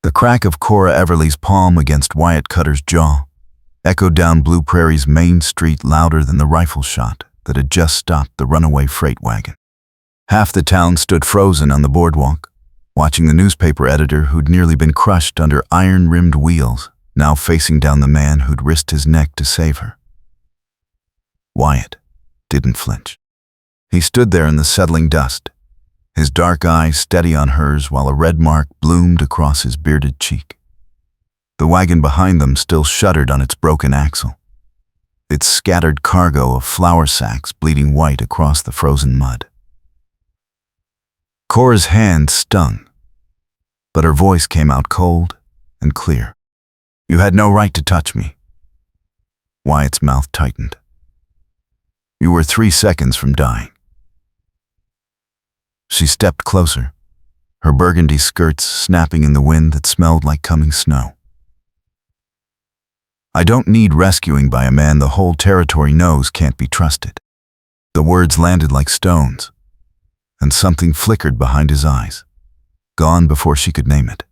The crack of Cora Everly's palm against Wyatt Cutter's jaw echoed down Blue Prairie's main street louder than the rifle shot that had just stopped the runaway freight wagon. Half the town stood frozen on the boardwalk, watching the newspaper editor who'd nearly been crushed under iron-rimmed wheels, now facing down the man who'd risked his neck to save her. Wyatt didn't flinch. He stood there in the settling dust, his dark eyes steady on hers while a red mark bloomed across his bearded cheek. The wagon behind them still shuddered on its broken axle, its scattered cargo of flour sacks bleeding white across the frozen mud. Cora's hand stung, but her voice came out cold and clear. "You had no right to touch me." Wyatt's mouth tightened. "You were 3 seconds from dying." She stepped closer, her burgundy skirts snapping in the wind that smelled like coming snow. "I don't need rescuing by a man the whole territory knows can't be trusted." The words landed like stones, and something flickered behind his eyes, gone before she could name it.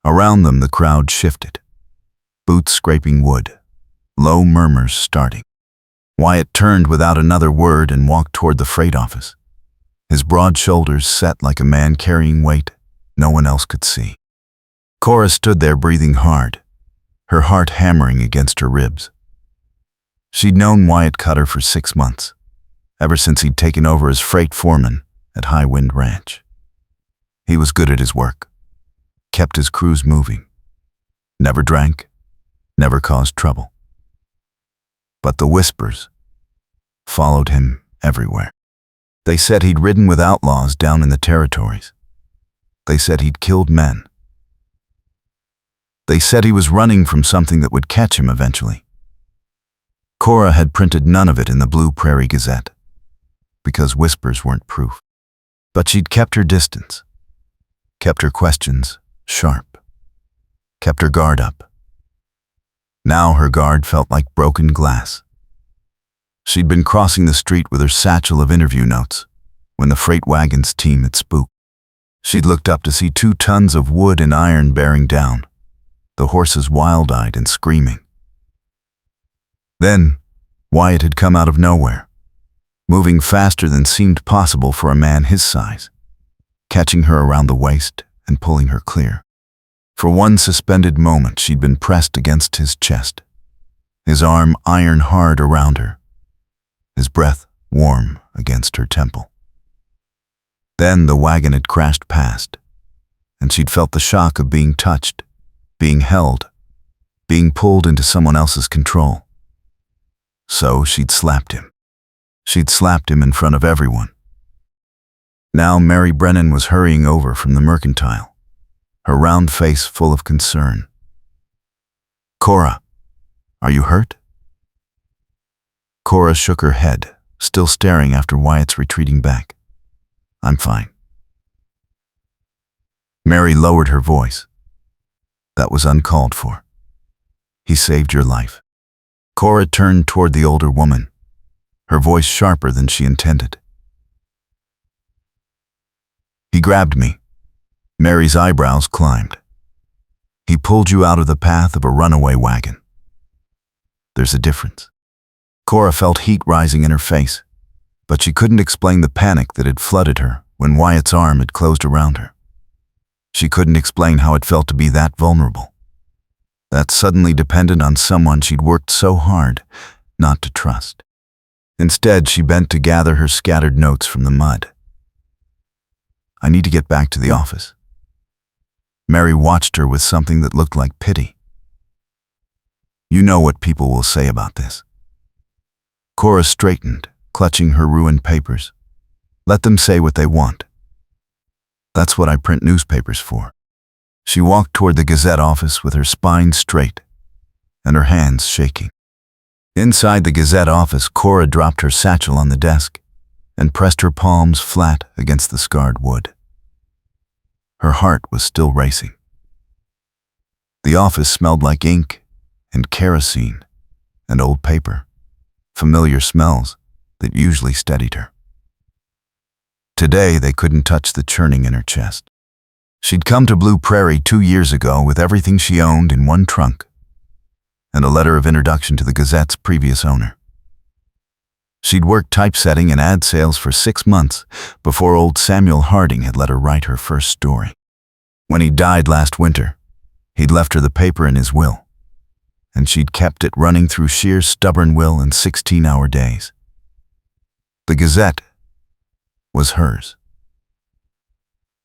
Around them the crowd shifted, boots scraping wood, low murmurs starting. Wyatt turned without another word and walked toward the freight office, his broad shoulders set like a man carrying weight no one else could see. Cora stood there breathing hard, her heart hammering against her ribs. She'd known Wyatt Cutter for 6 months, ever since he'd taken over as freight foreman at High Wind Ranch. He was good at his work, kept his crews moving, never drank, never caused trouble. But the whispers followed him everywhere. They said he'd ridden with outlaws down in the territories. They said he'd killed men. They said he was running from something that would catch him eventually. Cora had printed none of it in the Blue Prairie Gazette, because whispers weren't proof. But she'd kept her distance, kept her questions sharp, kept her guard up. Now her guard felt like broken glass. She'd been crossing the street with her satchel of interview notes when the freight wagon's team had spooked. She'd looked up to see 2 tons of wood and iron bearing down, the horses wild-eyed and screaming. Then, Wyatt had come out of nowhere, moving faster than seemed possible for a man his size, catching her around the waist and pulling her clear. For one suspended moment she'd been pressed against his chest, his arm iron hard around her, his breath warm against her temple. Then the wagon had crashed past, and she'd felt the shock of being touched, being held, being pulled into someone else's control. So she'd slapped him. She'd slapped him in front of everyone. Now Mary Brennan was hurrying over from the mercantile, her round face full of concern. "Cora, are you hurt?" Cora shook her head, still staring after Wyatt's retreating back. "I'm fine." Mary lowered her voice. "That was uncalled for. He saved your life." Cora turned toward the older woman, her voice sharper than she intended. "He grabbed me." Mary's eyebrows climbed. "He pulled you out of the path of a runaway wagon. There's a difference." Cora felt heat rising in her face, but she couldn't explain the panic that had flooded her when Wyatt's arm had closed around her. She couldn't explain how it felt to be that vulnerable, that suddenly dependent on someone she'd worked so hard not to trust. Instead, she bent to gather her scattered notes from the mud. "I need to get back to the office." Mary watched her with something that looked like pity. "You know what people will say about this." Cora straightened, clutching her ruined papers. "Let them say what they want. That's what I print newspapers for." She walked toward the Gazette office with her spine straight and her hands shaking. Inside the Gazette office, Cora dropped her satchel on the desk and pressed her palms flat against the scarred wood. Her heart was still racing. The office smelled like ink and kerosene and old paper, familiar smells that usually steadied her. Today, they couldn't touch the churning in her chest. She'd come to Blue Prairie 2 years ago with everything she owned in one trunk and a letter of introduction to the Gazette's previous owner. She'd worked typesetting and ad sales for 6 months before old Samuel Harding had let her write her first story. When he died last winter, he'd left her the paper in his will, and she'd kept it running through sheer stubborn will and 16-hour days. The Gazette was hers.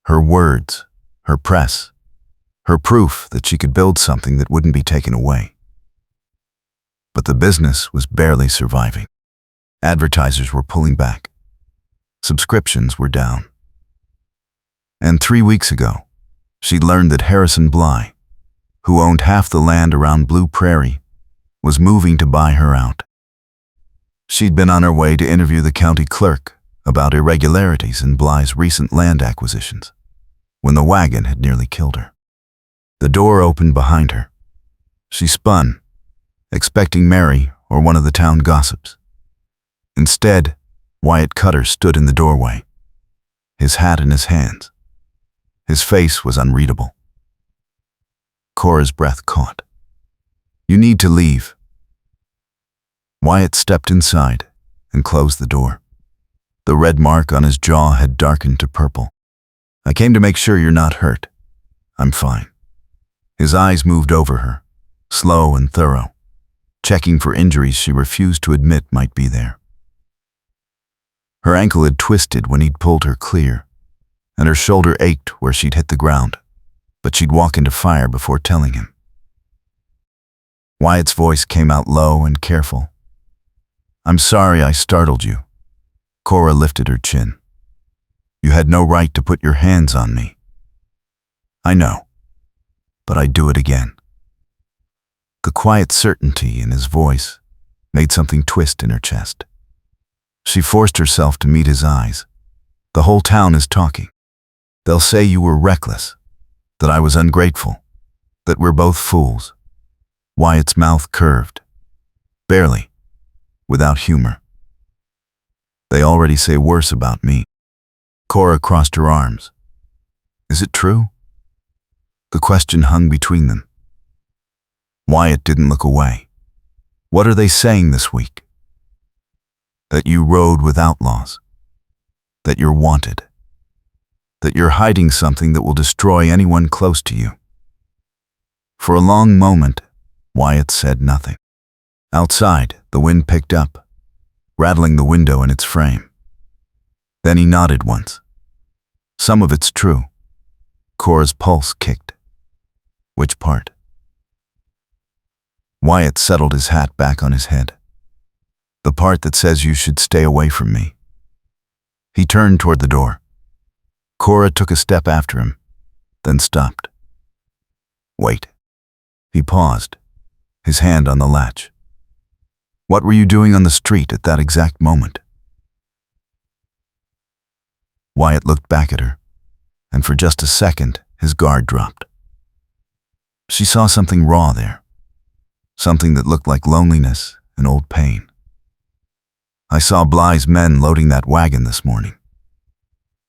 Her words, her press, her proof that she could build something that wouldn't be taken away. But the business was barely surviving. Advertisers were pulling back. Subscriptions were down. And 3 weeks ago, she'd learned that Harrison Bly, who owned half the land around Blue Prairie, was moving to buy her out. She'd been on her way to interview the county clerk about irregularities in Bly's recent land acquisitions, when the wagon had nearly killed her. The door opened behind her. She spun, expecting Mary or one of the town gossips. Instead, Wyatt Cutter stood in the doorway, his hat in his hands. His face was unreadable. Cora's breath caught. "You need to leave." Wyatt stepped inside and closed the door. The red mark on his jaw had darkened to purple. "I came to make sure you're not hurt. I'm fine." His eyes moved over her, slow and thorough, checking for injuries she refused to admit might be there. Her ankle had twisted when he'd pulled her clear, and her shoulder ached where she'd hit the ground, but she'd walk into fire before telling him. Wyatt's voice came out low and careful. "I'm sorry I startled you." Cora lifted her chin. "You had no right to put your hands on me." "I know, but I'd do it again." The quiet certainty in his voice made something twist in her chest. She forced herself to meet his eyes. "The whole town is talking. They'll say you were reckless, that I was ungrateful, that we're both fools." Wyatt's mouth curved, barely, without humor. "They already say worse about me." Cora crossed her arms. "Is it true?" The question hung between them. Wyatt didn't look away. "What are they saying this week?" "That you rode with outlaws. That you're wanted. That you're hiding something that will destroy anyone close to you." For a long moment, Wyatt said nothing. Outside, the wind picked up, rattling the window in its frame. Then he nodded once. "Some of it's true." Cora's pulse kicked. "Which part?" Wyatt settled his hat back on his head. "The part that says you should stay away from me." He turned toward the door. Cora took a step after him, then stopped. "Wait." He paused, his hand on the latch. "What were you doing on the street at that exact moment?" Wyatt looked back at her, and for just a second, his guard dropped. She saw something raw there, something that looked like loneliness and old pain. "I saw Bly's men loading that wagon this morning.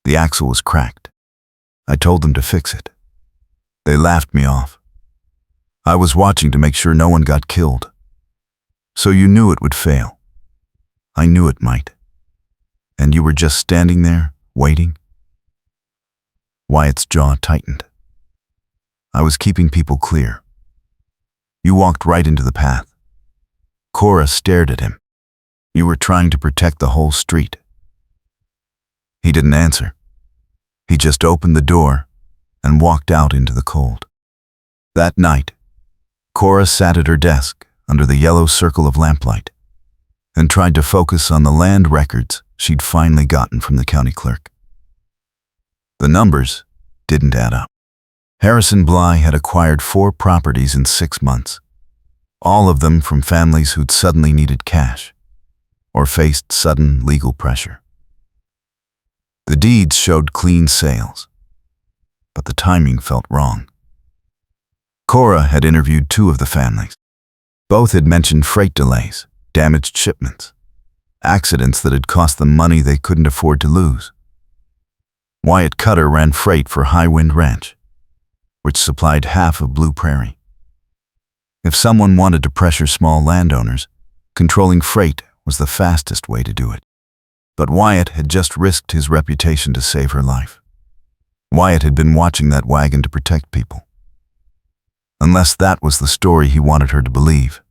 The axle was cracked. I told them to fix it. They laughed me off. I was watching to make sure no one got killed. So you knew it would fail." "I knew it might. And you were just standing there, waiting?" Wyatt's jaw tightened. "I was keeping people clear. You walked right into the path." Cora stared at him. "You were trying to protect the whole street." He didn't answer. He just opened the door and walked out into the cold. That night, Cora sat at her desk under the yellow circle of lamplight and tried to focus on the land records she'd finally gotten from the county clerk. The numbers didn't add up. Harrison Bly had acquired 4 properties in 6 months, all of them from families who'd suddenly needed cash or faced sudden legal pressure. The deeds showed clean sales, but the timing felt wrong. Cora had interviewed 2 of the families. Both had mentioned freight delays, damaged shipments, accidents that had cost them money they couldn't afford to lose. Wyatt Cutter ran freight for High Wind Ranch, which supplied half of Blue Prairie. If someone wanted to pressure small landowners, controlling freight was the fastest way to do it. But Wyatt had just risked his reputation to save her life. Wyatt had been watching that wagon to protect people. Unless that was the story he wanted her to believe.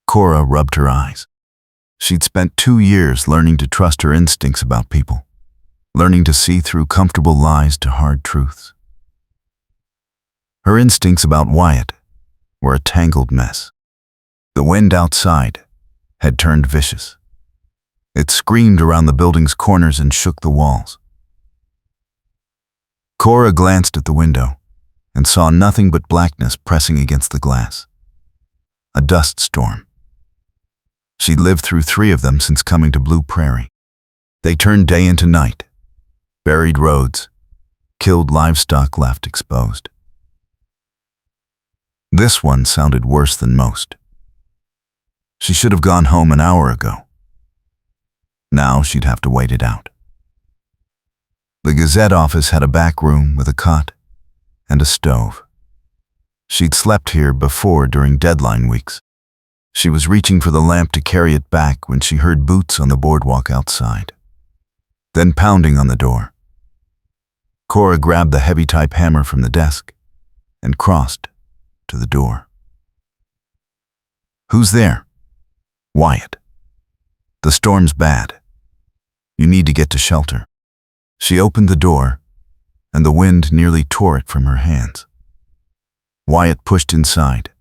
Cora rubbed her eyes. She'd spent 2 years learning to trust her instincts about people, learning to see through comfortable lies to hard truths. Her instincts about Wyatt were a tangled mess. The wind outside had turned vicious. It screamed around the building's corners and shook the walls. Cora glanced at the window and saw nothing but blackness pressing against the glass. A dust storm. She'd lived through 3 of them since coming to Blue Prairie. They turned day into night, buried roads, killed livestock left exposed. This one sounded worse than most. She should have gone home an hour ago. Now she'd have to wait it out. The Gazette office had a back room with a cot and a stove. She'd slept here before during deadline weeks. She was reaching for the lamp to carry it back when she heard boots on the boardwalk outside, then pounding on the door. Cora grabbed the heavy type hammer from the desk and crossed to the door. "Who's there?" "Wyatt. The storm's bad. You need to get to shelter." She opened the door, and the wind nearly tore it from her hands. Wyatt pushed inside,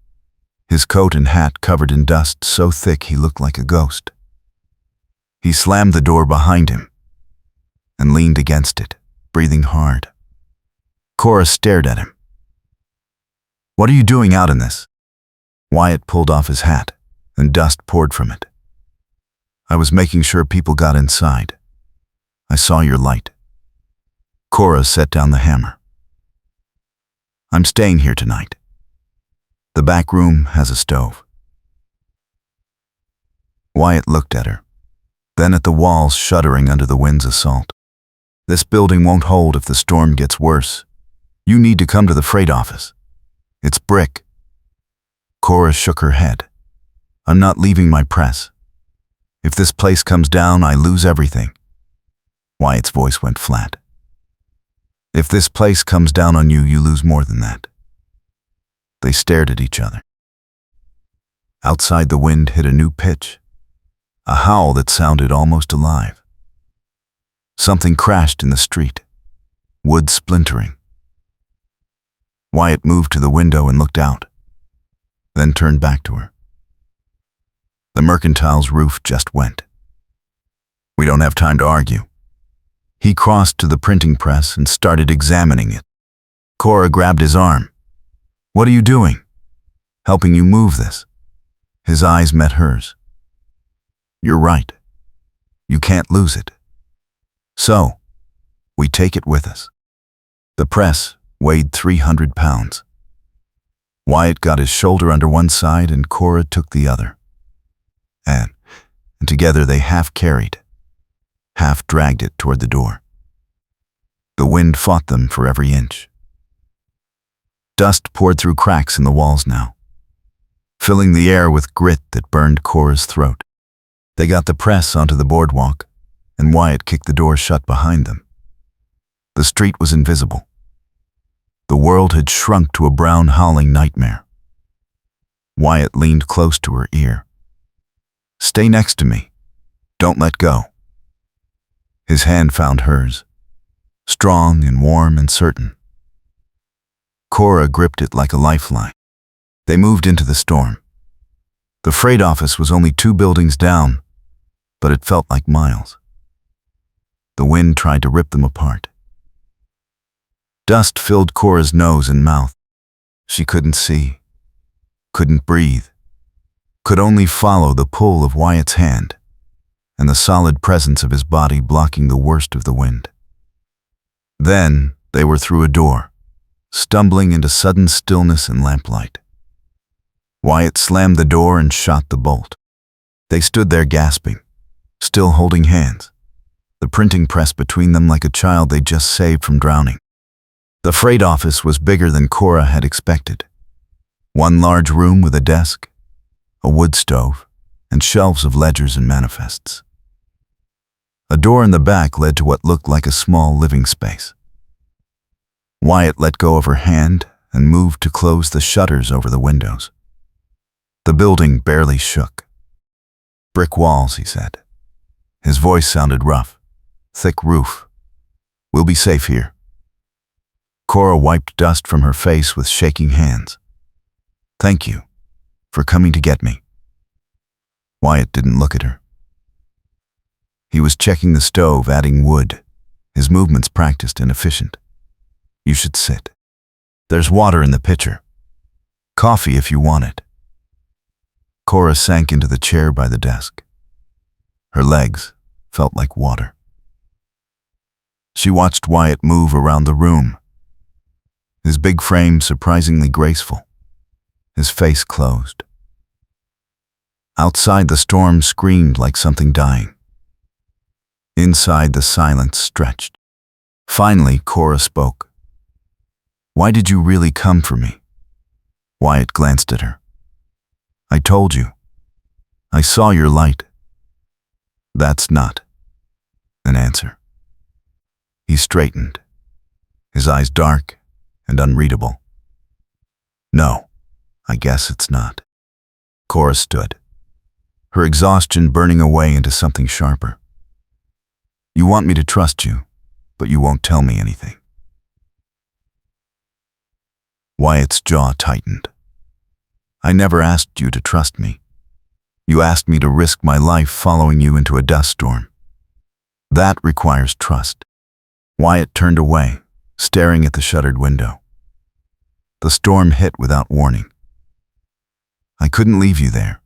his coat and hat covered in dust so thick he looked like a ghost. He slammed the door behind him and leaned against it, breathing hard. Cora stared at him. "What are you doing out in this?" Wyatt pulled off his hat, and dust poured from it. "I was making sure people got inside. I saw your light." Cora set down the hammer. "I'm staying here tonight. The back room has a stove." Wyatt looked at her, then at the walls shuddering under the wind's assault. "This building won't hold if the storm gets worse. You need to come to the freight office. It's brick." Cora shook her head. "I'm not leaving my press. If this place comes down, I lose everything." Wyatt's voice went flat. "If this place comes down on you, you lose more than that." They stared at each other. Outside, the wind hit a new pitch, a howl that sounded almost alive. Something crashed in the street, wood splintering. Wyatt moved to the window and looked out, then turned back to her. The Mercantile's roof just went. "We don't have time to argue." He crossed to the printing press and started examining it. Cora grabbed his arm. "What are you doing?" "Helping you move this." His eyes met hers. "You're right. You can't lose it. So, we take it with us." The press weighed 300 pounds. Wyatt got his shoulder under one side and Cora took the other. And together they half carried, half dragged it toward the door. The wind fought them for every inch. Dust poured through cracks in the walls now, filling the air with grit that burned Cora's throat. They got the press onto the boardwalk, and Wyatt kicked the door shut behind them. The street was invisible. The world had shrunk to a brown, howling nightmare. Wyatt leaned close to her ear. "Stay next to me. Don't let go." His hand found hers, strong and warm and certain. Cora gripped it like a lifeline. They moved into the storm. The freight office was only 2 buildings down, but it felt like miles. The wind tried to rip them apart. Dust filled Cora's nose and mouth. She couldn't see, couldn't breathe, could only follow the pull of Wyatt's hand and the solid presence of his body blocking the worst of the wind. Then they were through a door, stumbling into sudden stillness and lamplight. Wyatt slammed the door and shot the bolt. They stood there gasping, still holding hands, the printing press between them like a child they'd just saved from drowning. The freight office was bigger than Cora had expected. One large room with a desk, a wood stove, and shelves of ledgers and manifests. A door in the back led to what looked like a small living space. Wyatt let go of her hand and moved to close the shutters over the windows. The building barely shook. "Brick walls," he said. His voice sounded rough. "Thick roof. We'll be safe here." Cora wiped dust from her face with shaking hands. "Thank you for coming to get me." Wyatt didn't look at her. He was checking the stove, adding wood, his movements practiced and efficient. "You should sit. There's water in the pitcher. Coffee if you want it." Cora sank into the chair by the desk. Her legs felt like water. She watched Wyatt move around the room, his big frame surprisingly graceful, his face closed. Outside, the storm screamed like something dying. Inside, the silence stretched. Finally, Cora spoke. "Why did you really come for me?" Wyatt glanced at her. "I told you. I saw your light." "That's not an answer." He straightened, his eyes dark and unreadable. "No, I guess it's not." Cora stood, her exhaustion burning away into something sharper. "You want me to trust you, but you won't tell me anything." Wyatt's jaw tightened. "I never asked you to trust me. You asked me to risk my life following you into a dust storm. That requires trust." Wyatt turned away, staring at the shuttered window. The storm hit without warning. "I couldn't leave you there."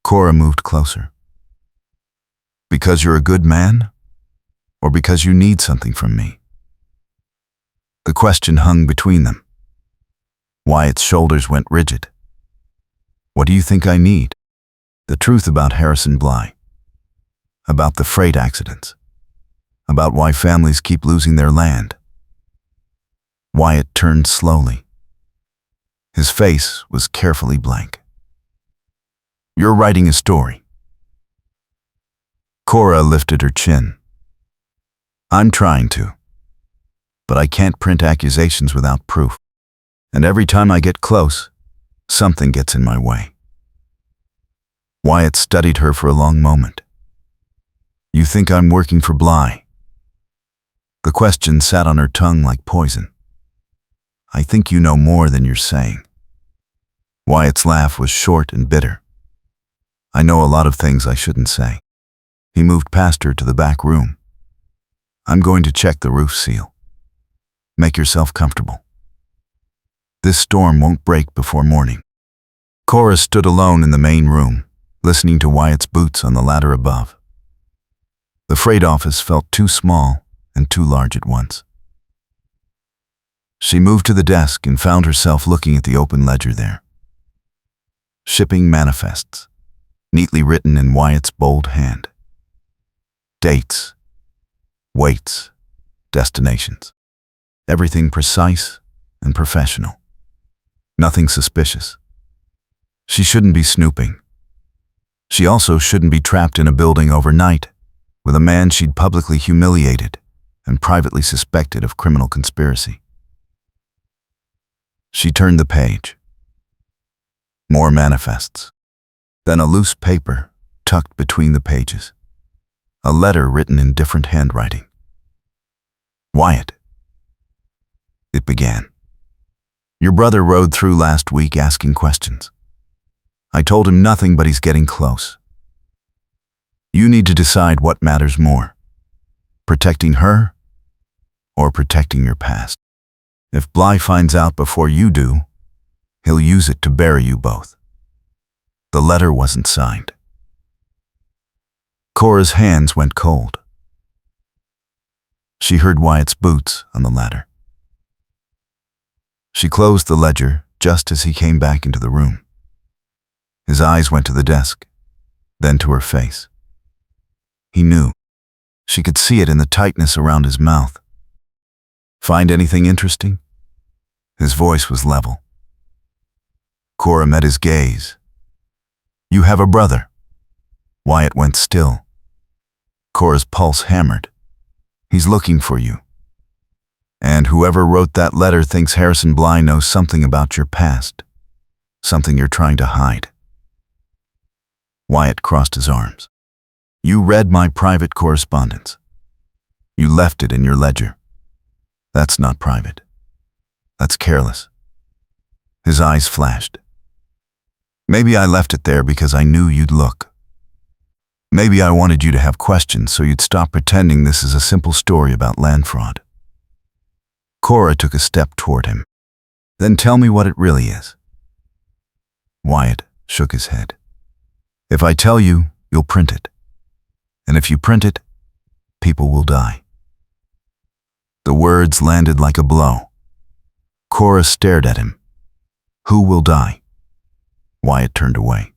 Cora moved closer. "Because you're a good man? Or because you need something from me?" The question hung between them. Wyatt's shoulders went rigid. "What do you think I need?" "The truth about Harrison Bly. About the freight accidents. About why families keep losing their land." Wyatt turned slowly. His face was carefully blank. "You're writing a story." Cora lifted her chin. "I'm trying to. But I can't print accusations without proof. And every time I get close, something gets in my way." Wyatt studied her for a long moment. "You think I'm working for Bly?" The question sat on her tongue like poison. "I think you know more than you're saying." Wyatt's laugh was short and bitter. "I know a lot of things I shouldn't say." He moved past her to the back room. "I'm going to check the roof seal. Make yourself comfortable. This storm won't break before morning." Cora stood alone in the main room, listening to Wyatt's boots on the ladder above. The freight office felt too small and too large at once. She moved to the desk and found herself looking at the open ledger there. Shipping manifests, neatly written in Wyatt's bold hand. Dates, weights, destinations. Everything precise and professional. Nothing suspicious. She shouldn't be snooping. She also shouldn't be trapped in a building overnight with a man she'd publicly humiliated and privately suspected of criminal conspiracy. She turned the page. More manifests. Then a loose paper tucked between the pages. A letter written in different handwriting. "Wyatt," it began. "Your brother rode through last week asking questions. I told him nothing, but he's getting close. You need to decide what matters more, protecting her or protecting your past. If Bly finds out before you do, he'll use it to bury you both." The letter wasn't signed. Cora's hands went cold. She heard Wyatt's boots on the ladder. She closed the ledger just as he came back into the room. His eyes went to the desk, then to her face. He knew. She could see it in the tightness around his mouth. Find anything interesting? His voice was level. Cora met his gaze. You have a brother. Wyatt went still. Cora's pulse hammered. He's looking for you. And whoever wrote that letter thinks Harrison Bly knows something about your past. Something you're trying to hide. Wyatt crossed his arms. You read my private correspondence. You left it in your ledger. That's not private. That's careless. His eyes flashed. Maybe I left it there because I knew you'd look. Maybe I wanted you to have questions so you'd stop pretending this is a simple story about land fraud. Cora took a step toward him. Then tell me what it really is. Wyatt shook his head. If I tell you, you'll print it. And if you print it, people will die. The words landed like a blow. Cora stared at him. Who will die? Wyatt turned away.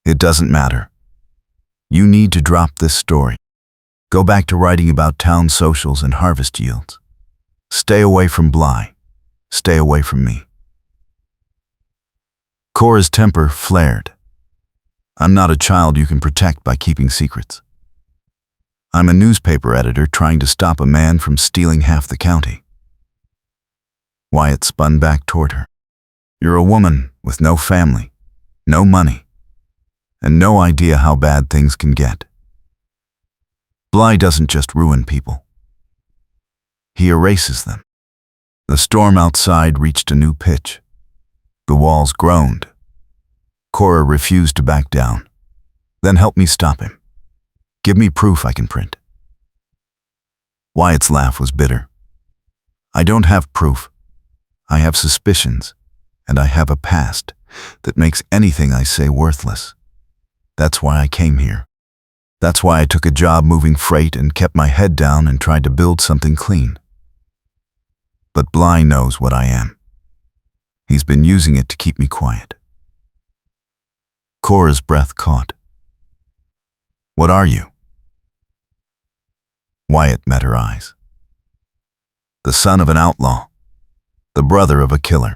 It doesn't matter. You need to drop this story. Go back to writing about town socials and harvest yields. Stay away from Bly. Stay away from me. Cora's temper flared. I'm not a child you can protect by keeping secrets. I'm a newspaper editor trying to stop a man from stealing half the county. Wyatt spun back toward her. You're a woman with no family, no money, and no idea how bad things can get. Bly doesn't just ruin people. He erases them. The storm outside reached a new pitch. The walls groaned. Cora refused to back down. Then help me stop him. Give me proof I can print. Wyatt's laugh was bitter. I don't have proof. I have suspicions, and I have a past that makes anything I say worthless. That's why I came here. That's why I took a job moving freight and kept my head down and tried to build something clean. But Bly knows what I am. He's been using it to keep me quiet. Cora's breath caught. What are you? Wyatt met her eyes. The son of an outlaw. The brother of a killer.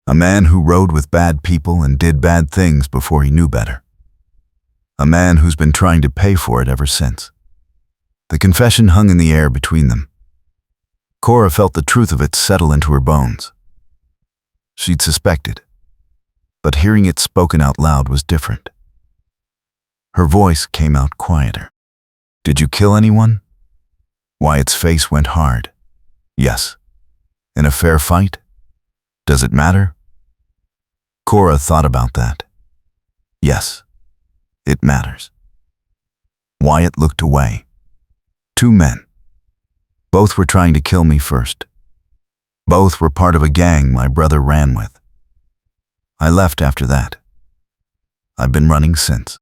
A man who rode with bad people and did bad things before he knew better. A man who's been trying to pay for it ever since. The confession hung in the air between them. Cora felt the truth of it settle into her bones. She'd suspected, but hearing it spoken out loud was different. Her voice came out quieter. Did you kill anyone? Wyatt's face went hard. Yes. In a fair fight? Does it matter? Cora thought about that. Yes, it matters. Wyatt looked away. 2 men. Both were trying to kill me first. Both were part of a gang my brother ran with. I left after that. I've been running since.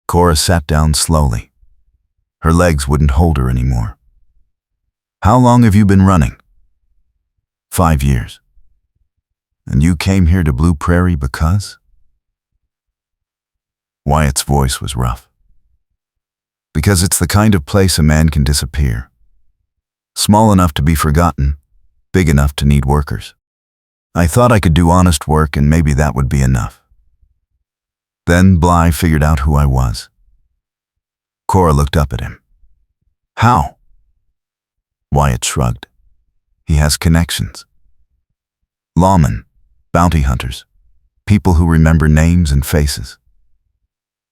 Cora sat down slowly. Her legs wouldn't hold her anymore. How long have you been running? 5 years. And you came here to Blue Prairie because? Wyatt's voice was rough. Because it's the kind of place a man can disappear. Small enough to be forgotten, big enough to need workers. I thought I could do honest work and maybe that would be enough. Then Bly figured out who I was. Cora looked up at him. How? Wyatt shrugged. He has connections. Lawmen, bounty hunters, people who remember names and faces.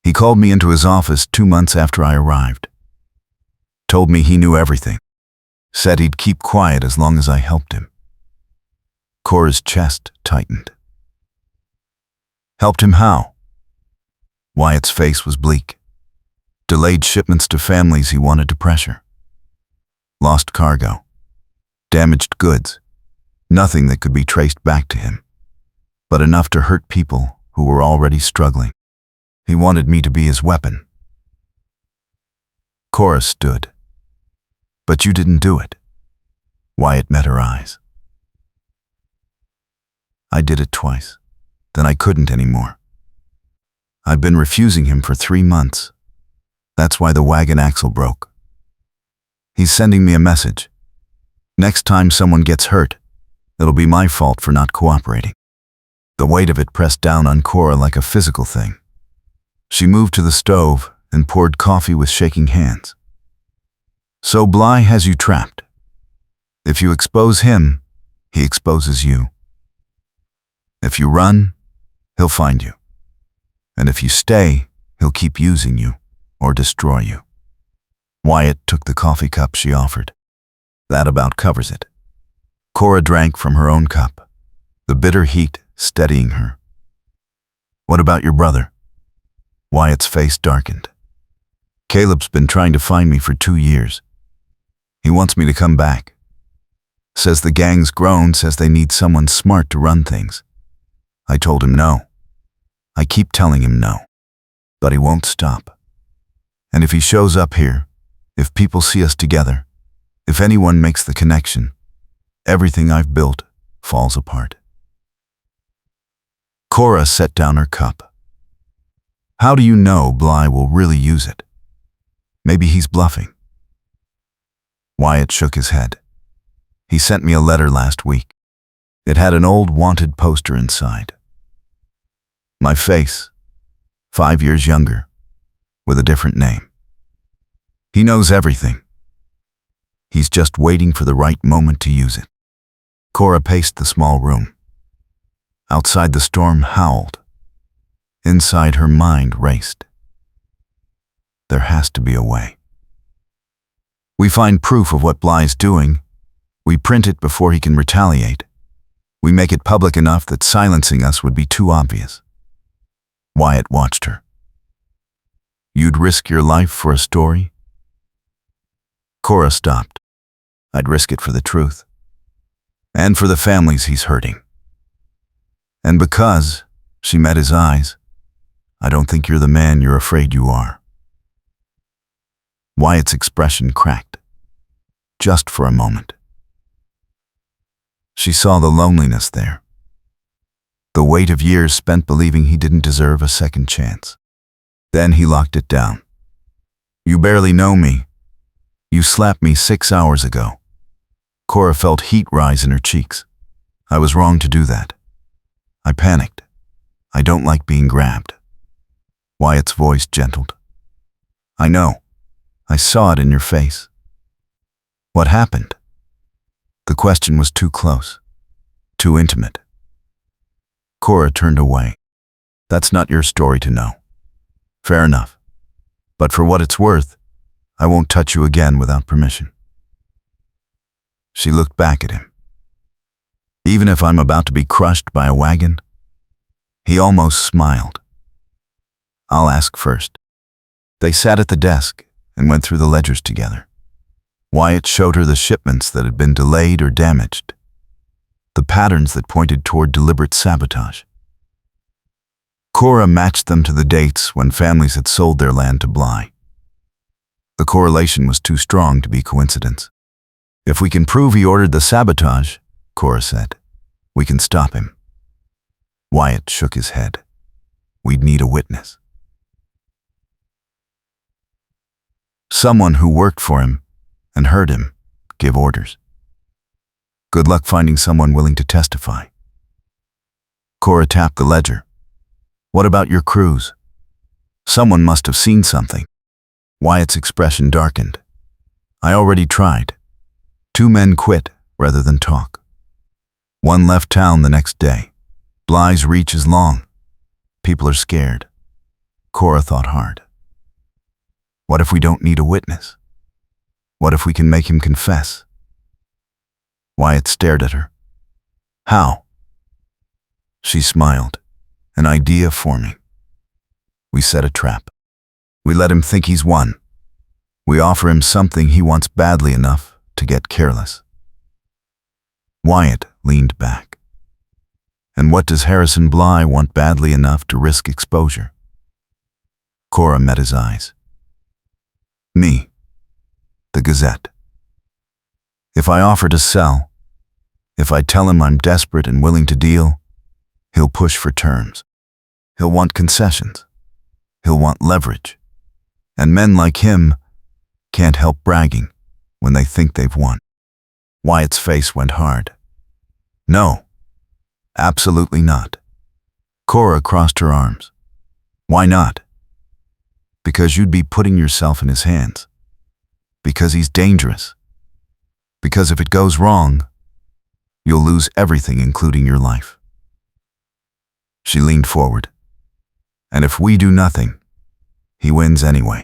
He called me into his office 2 months after I arrived. Told me he knew everything. Said he'd keep quiet as long as I helped him. Cora's chest tightened. Helped him how? Wyatt's face was bleak. Delayed shipments to families he wanted to pressure. Lost cargo. Damaged goods. Nothing that could be traced back to him, but enough to hurt people who were already struggling. He wanted me to be his weapon. Cora stood. But you didn't do it. Wyatt met her eyes. I did it twice. Then I couldn't anymore. I've been refusing him for 3 months. That's why the wagon axle broke. He's sending me a message. Next time someone gets hurt, it'll be my fault for not cooperating. The weight of it pressed down on Cora like a physical thing. She moved to the stove and poured coffee with shaking hands. So Bly has you trapped. If you expose him, he exposes you. If you run, he'll find you. And if you stay, he'll keep using you or destroy you. Wyatt took the coffee cup she offered. That about covers it. Cora drank from her own cup, the bitter heat steadying her. What about your brother? Wyatt's face darkened. Caleb's been trying to find me for 2 years. He wants me to come back. Says the gang's grown, says they need someone smart to run things. I told him no. I keep telling him no. But he won't stop. And if he shows up here, if people see us together, if anyone makes the connection, everything I've built falls apart. Cora set down her cup. How do you know Bly will really use it? Maybe he's bluffing. Wyatt shook his head. He sent me a letter last week. It had an old wanted poster inside. My face, 5 years younger, with a different name. He knows everything. He's just waiting for the right moment to use it. Cora paced the small room. Outside, the storm howled. Inside, her mind raced. There has to be a way. We find proof of what Bly's doing. We print it before he can retaliate. We make it public enough that silencing us would be too obvious. Wyatt watched her. You'd risk your life for a story? Cora stopped. I'd risk it for the truth. And for the families he's hurting. And because she met his eyes, I don't think you're the man you're afraid you are. Wyatt's expression cracked. Just for a moment. She saw the loneliness there. The weight of years spent believing he didn't deserve a second chance. Then he locked it down. You barely know me. You slapped me 6 hours ago. Cora felt heat rise in her cheeks. I was wrong to do that. I panicked. I don't like being grabbed. Wyatt's voice gentled. I know. I saw it in your face. What happened? The question was too close, too intimate. Cora turned away. That's not your story to know. Fair enough. But for what it's worth, I won't touch you again without permission. She looked back at him. Even if I'm about to be crushed by a wagon? He almost smiled. I'll ask first. They sat at the desk and went through the ledgers together. Wyatt showed her the shipments that had been delayed or damaged, the patterns that pointed toward deliberate sabotage. Cora matched them to the dates when families had sold their land to Bly. The correlation was too strong to be coincidence. If we can prove he ordered the sabotage, Cora said, we can stop him. Wyatt shook his head. We'd need a witness. Someone who worked for him and heard him give orders. Good luck finding someone willing to testify. Cora tapped the ledger. What about your crews? Someone must have seen something. Wyatt's expression darkened. I already tried. 2 men quit rather than talk. 1 left town the next day. Bly's reach is long. People are scared. Cora thought hard. What if we don't need a witness? What if we can make him confess? Wyatt stared at her. How? She smiled. An idea forming. We set a trap. We let him think he's won. We offer him something he wants badly enough to get careless. Wyatt leaned back. And what does Harrison Bly want badly enough to risk exposure? Cora met his eyes. Me. The Gazette. If I offer to sell, if I tell him I'm desperate and willing to deal, he'll push for terms. He'll want concessions. He'll want leverage. And men like him can't help bragging when they think they've won. Wyatt's face went hard. No, absolutely not. Cora crossed her arms. Why not? Because you'd be putting yourself in his hands. Because he's dangerous. Because if it goes wrong, you'll lose everything, including your life. She leaned forward. And if we do nothing, he wins anyway.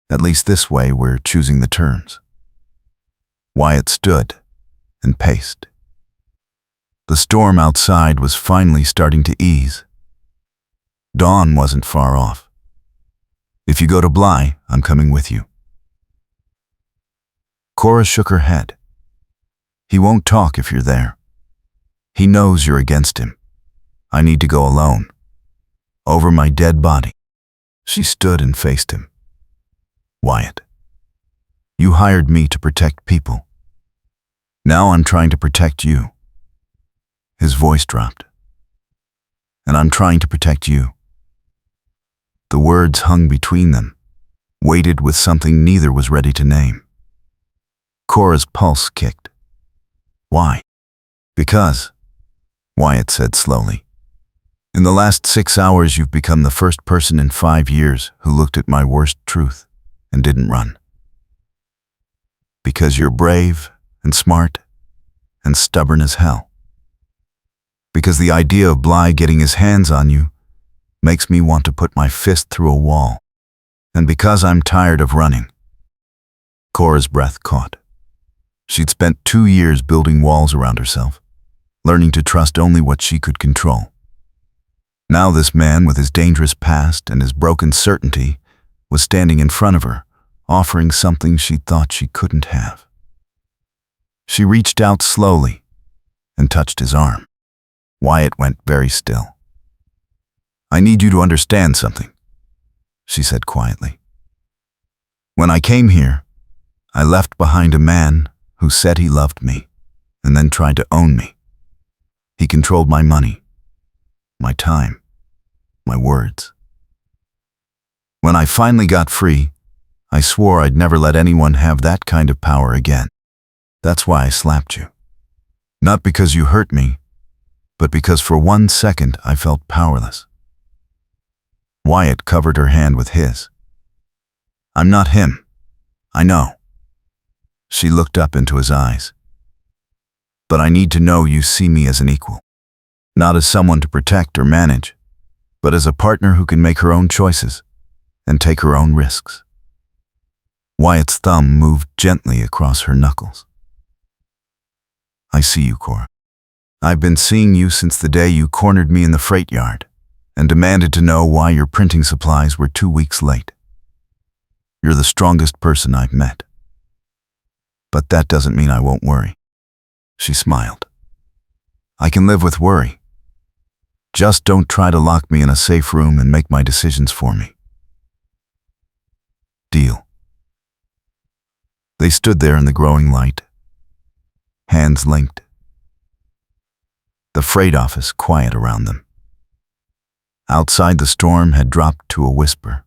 At least this way we're choosing the terms. Wyatt stood and paced. The storm outside was finally starting to ease. Dawn wasn't far off. If you go to Bly, I'm coming with you. Cora shook her head. He won't talk if you're there. He knows you're against him. I need to go alone. Over my dead body. She stood and faced him. Wyatt, you hired me to protect people. Now I'm trying to protect you. His voice dropped. And I'm trying to protect you. The words hung between them, weighted with something neither was ready to name. Cora's pulse kicked. Why? Because, Wyatt said slowly, in the last 6 hours you've become the first person in 5 years who looked at my worst truth and didn't run. Because you're brave and smart and stubborn as hell. Because the idea of Bly getting his hands on you makes me want to put my fist through a wall. And because I'm tired of running. Cora's breath caught. She'd spent 2 years building walls around herself, learning to trust only what she could control. Now this man with his dangerous past and his broken certainty was standing in front of her, offering something she thought she couldn't have. She reached out slowly and touched his arm. Wyatt went very still. I need you to understand something, she said quietly. When I came here, I left behind a man who said he loved me and then tried to own me. He controlled my money, my time, my words. When I finally got free, I swore I'd never let anyone have that kind of power again. That's why I slapped you. Not because you hurt me, but because for 1 second I felt powerless. Wyatt covered her hand with his. I'm not him. I know. She looked up into his eyes. But I need to know you see me as an equal. Not as someone to protect or manage, but as a partner who can make her own choices and take her own risks. Wyatt's thumb moved gently across her knuckles. I see you, Cora. I've been seeing you since the day you cornered me in the freight yard and demanded to know why your printing supplies were 2 weeks late. You're the strongest person I've met. But that doesn't mean I won't worry. She smiled. I can live with worry. Just don't try to lock me in a safe room and make my decisions for me. Deal. They stood there in the growing light, hands linked. The freight office quiet around them. Outside, the storm had dropped to a whisper.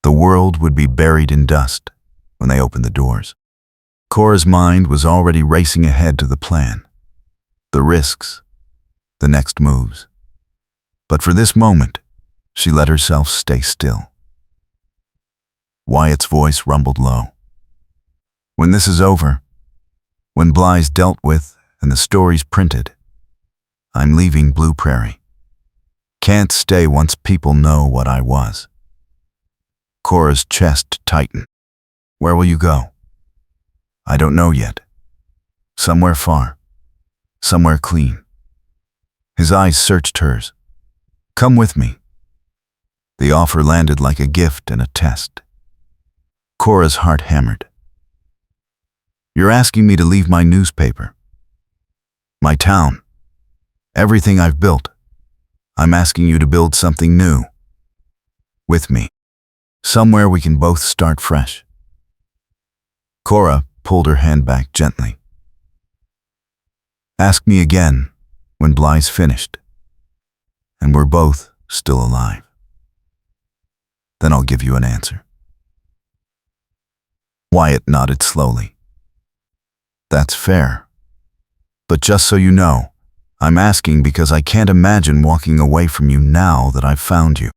The world would be buried in dust when they opened the doors. Cora's mind was already racing ahead to the plan, the risks, the next moves. But for this moment, she let herself stay still. Wyatt's voice rumbled low. When this is over, when Bly's dealt with and the story's printed, I'm leaving Blue Prairie. Can't stay once people know what I was. Cora's chest tightened. Where will you go? I don't know yet. Somewhere far. Somewhere clean. His eyes searched hers. Come with me. The offer landed like a gift and a test. Cora's heart hammered. You're asking me to leave my newspaper, my town, everything I've built. I'm asking you to build something new. With me. Somewhere we can both start fresh. Cora pulled her hand back gently. Ask me again when Bly's finished, and we're both still alive. Then I'll give you an answer. Wyatt nodded slowly. That's fair. But just so you know, I'm asking because I can't imagine walking away from you now that I've found you.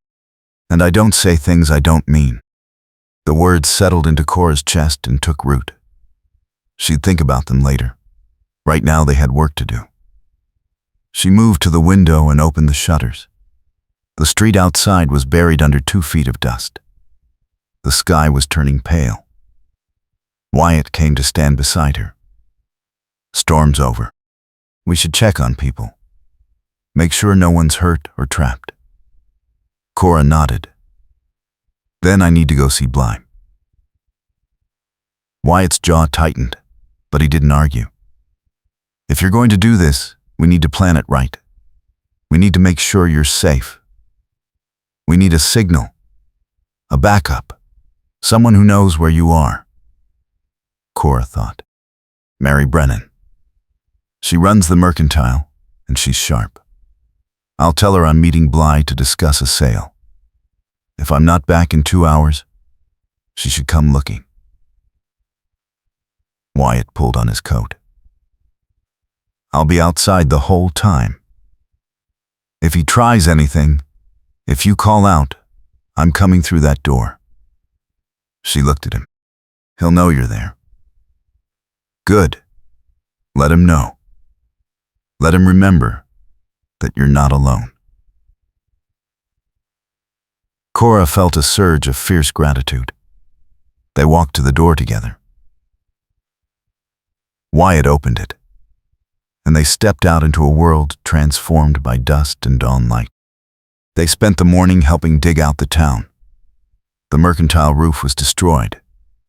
And I don't say things I don't mean. The words settled into Cora's chest and took root. She'd think about them later. Right now they had work to do. She moved to the window and opened the shutters. The street outside was buried under 2 feet of dust. The sky was turning pale. Wyatt came to stand beside her. Storm's over. We should check on people. Make sure no one's hurt or trapped. Cora nodded. Then I need to go see Bly. Wyatt's jaw tightened, but he didn't argue. If you're going to do this, we need to plan it right. We need to make sure you're safe. We need a signal, a backup, someone who knows where you are. Cora thought. Mary Brennan. She runs the Mercantile, and she's sharp. I'll tell her I'm meeting Bly to discuss a sale. If I'm not back in 2 hours, she should come looking. Wyatt pulled on his coat. I'll be outside the whole time. If he tries anything, if you call out, I'm coming through that door. She looked at him. He'll know you're there. Good. Let him know. Let him remember that you're not alone. Cora felt a surge of fierce gratitude. They walked to the door together. Wyatt opened it, and they stepped out into a world transformed by dust and dawn light. They spent the morning helping dig out the town. The Mercantile roof was destroyed,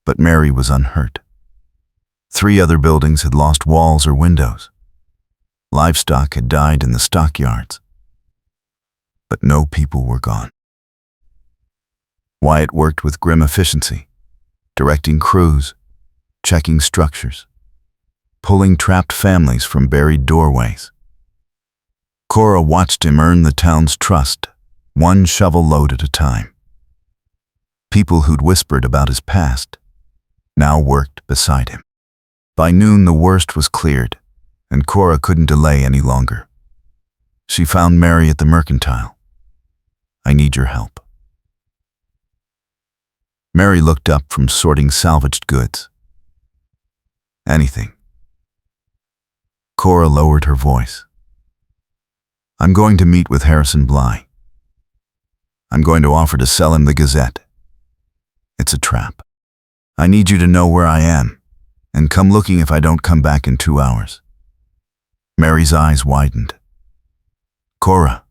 but Mary was unhurt. 3 other buildings had lost walls or windows. Livestock had died in the stockyards, but no people were gone. Wyatt worked with grim efficiency, directing crews, checking structures, pulling trapped families from buried doorways. Cora watched him earn the town's trust, 1 shovel load at a time. People who'd whispered about his past now worked beside him. By noon, the worst was cleared, and Cora couldn't delay any longer. She found Mary at the Mercantile. I need your help. Mary looked up from sorting salvaged goods. Anything. Cora lowered her voice. I'm going to meet with Harrison Bly. I'm going to offer to sell him the Gazette. It's a trap. I need you to know where I am, and come looking if I don't come back in 2 hours. Mary's eyes widened. Cora,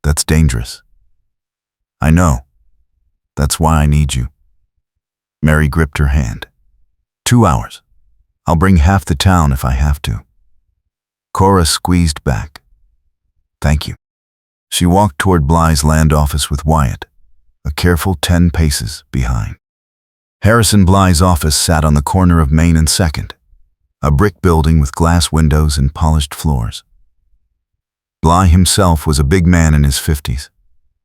that's dangerous. I know. That's why I need you. Mary gripped her hand. 2 hours. I'll bring half the town if I have to. Cora squeezed back. Thank you. She walked toward Bly's land office with Wyatt, a careful 10 paces behind. Harrison Bly's office sat on the corner of Main and 2nd, a brick building with glass windows and polished floors. Bly himself was a big man in his 50s,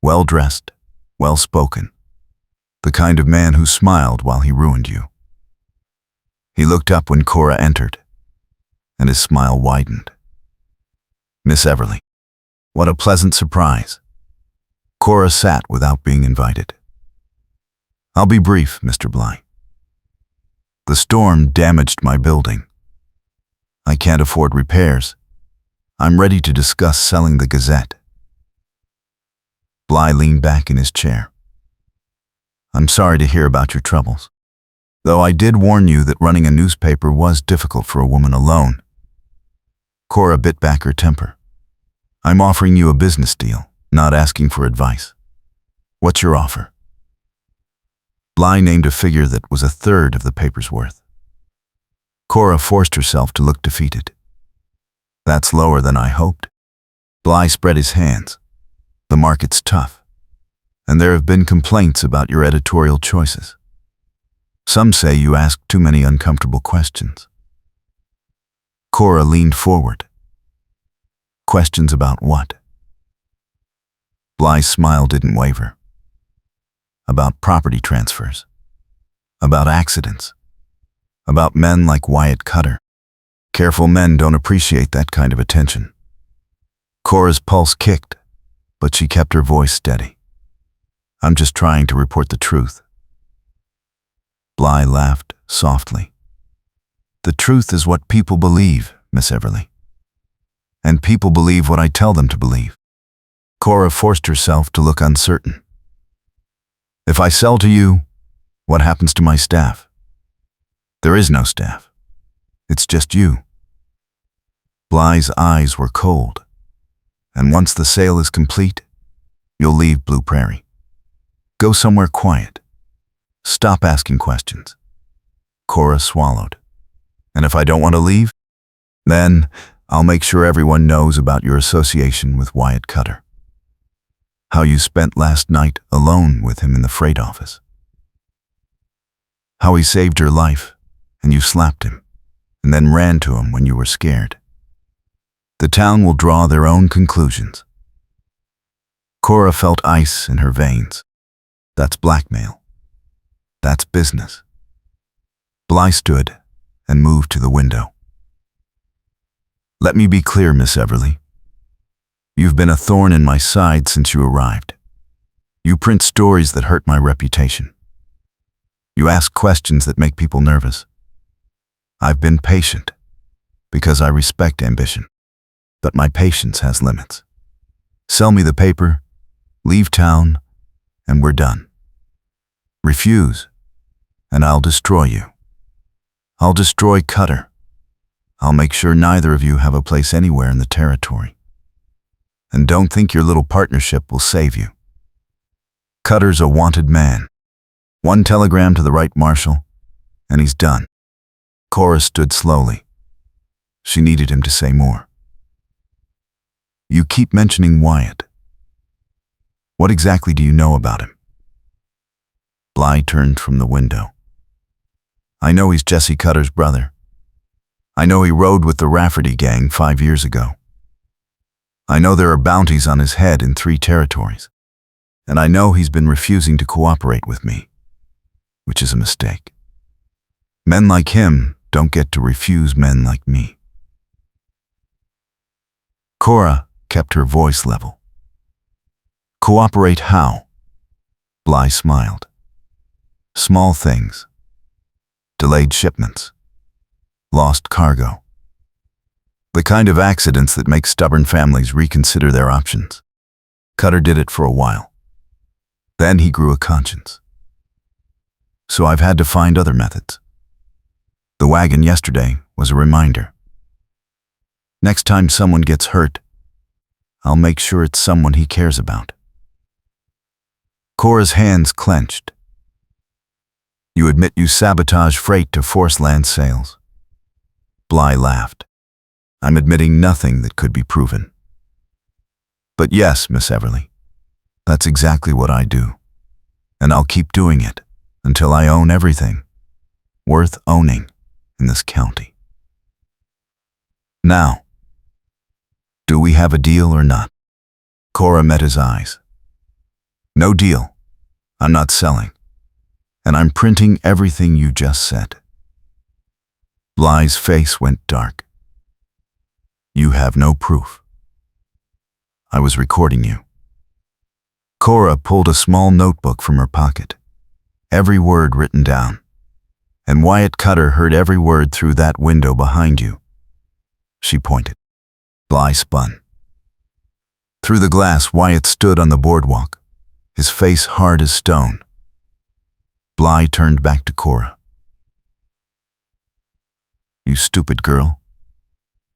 well-dressed, well-spoken, the kind of man who smiled while he ruined you. He looked up when Cora entered, and his smile widened. Miss Everly. What a pleasant surprise. Cora sat without being invited. I'll be brief, Mr. Bly. The storm damaged my building. I can't afford repairs. I'm ready to discuss selling the Gazette. Bly leaned back in his chair. I'm sorry to hear about your troubles, though I did warn you that running a newspaper was difficult for a woman alone. Cora bit back her temper. I'm offering you a business deal, not asking for advice. What's your offer? Bly named a figure that was 1/3 of the paper's worth. Cora forced herself to look defeated. That's lower than I hoped. Bly spread his hands. The market's tough, and there have been complaints about your editorial choices. Some say you ask too many uncomfortable questions. Cora leaned forward. Questions about what? Bly's smile didn't waver. About property transfers. About accidents. About men like Wyatt Cutter. Careful men don't appreciate that kind of attention. Cora's pulse kicked, but she kept her voice steady. I'm just trying to report the truth. Bly laughed softly. The truth is what people believe, Miss Everly. And people believe what I tell them to believe. Cora forced herself to look uncertain. If I sell to you, what happens to my staff? There is no staff. It's just you. Bly's eyes were cold. And once the sale is complete, you'll leave Blue Prairie. Go somewhere quiet. Stop asking questions. Cora swallowed. And if I don't want to leave, then I'll make sure everyone knows about your association with Wyatt Cutter. How you spent last night alone with him in the freight office. How he saved your life, and you slapped him, and then ran to him when you were scared. The town will draw their own conclusions. Cora felt ice in her veins. That's blackmail. That's business. Bly stood and moved to the window. Let me be clear, Miss Everly. You've been a thorn in my side since you arrived. You print stories that hurt my reputation. You ask questions that make people nervous. I've been patient because I respect ambition, but my patience has limits. Sell me the paper, leave town, and we're done. Refuse, and I'll destroy you. I'll destroy Cutter. I'll make sure neither of you have a place anywhere in the territory. And don't think your little partnership will save you. Cutter's a wanted man. One telegram to the right marshal, and he's done. Cora stood slowly. She needed him to say more. You keep mentioning Wyatt. What exactly do you know about him? Bly turned from the window. I know he's Jesse Cutter's brother. I know he rode with the Rafferty gang 5 years ago. I know there are bounties on his head in 3 territories. And I know he's been refusing to cooperate with me, which is a mistake. Men like him don't get to refuse men like me. Cora kept her voice level. Cooperate how? Bly smiled. Small things. Delayed shipments. Lost cargo. The kind of accidents that make stubborn families reconsider their options. Cutter did it for a while. Then he grew a conscience. So I've had to find other methods. The wagon yesterday was a reminder. Next time someone gets hurt, I'll make sure it's someone he cares about. Cora's hands clenched. You admit you sabotage freight to force land sales. Bly laughed. I'm admitting nothing that could be proven. But yes, Miss Everly, that's exactly what I do. And I'll keep doing it until I own everything worth owning in this county. Now, do we have a deal or not? Cora met his eyes. No deal. I'm not selling. And I'm printing everything you just said. Bly's face went dark. You have no proof. I was recording you. Cora pulled a small notebook from her pocket, every word written down. And Wyatt Cutter heard every word through that window behind you. She pointed. Bly spun. Through the glass, Wyatt stood on the boardwalk, his face hard as stone. Bly turned back to Cora. You stupid girl.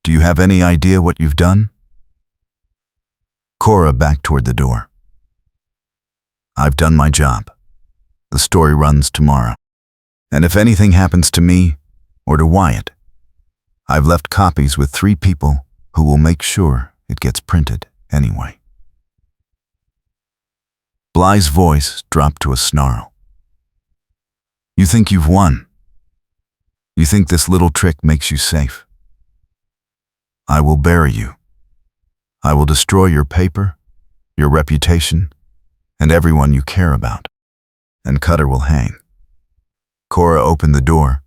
Do you have any idea what you've done? Cora backed toward the door. I've done my job. The story runs tomorrow. And if anything happens to me or to Wyatt, I've left copies with 3 people who will make sure it gets printed anyway. Bly's voice dropped to a snarl. You think you've won? You think this little trick makes you safe? I will bury you. I will destroy your paper, your reputation, and everyone you care about. And Cutter will hang. Cora opened the door.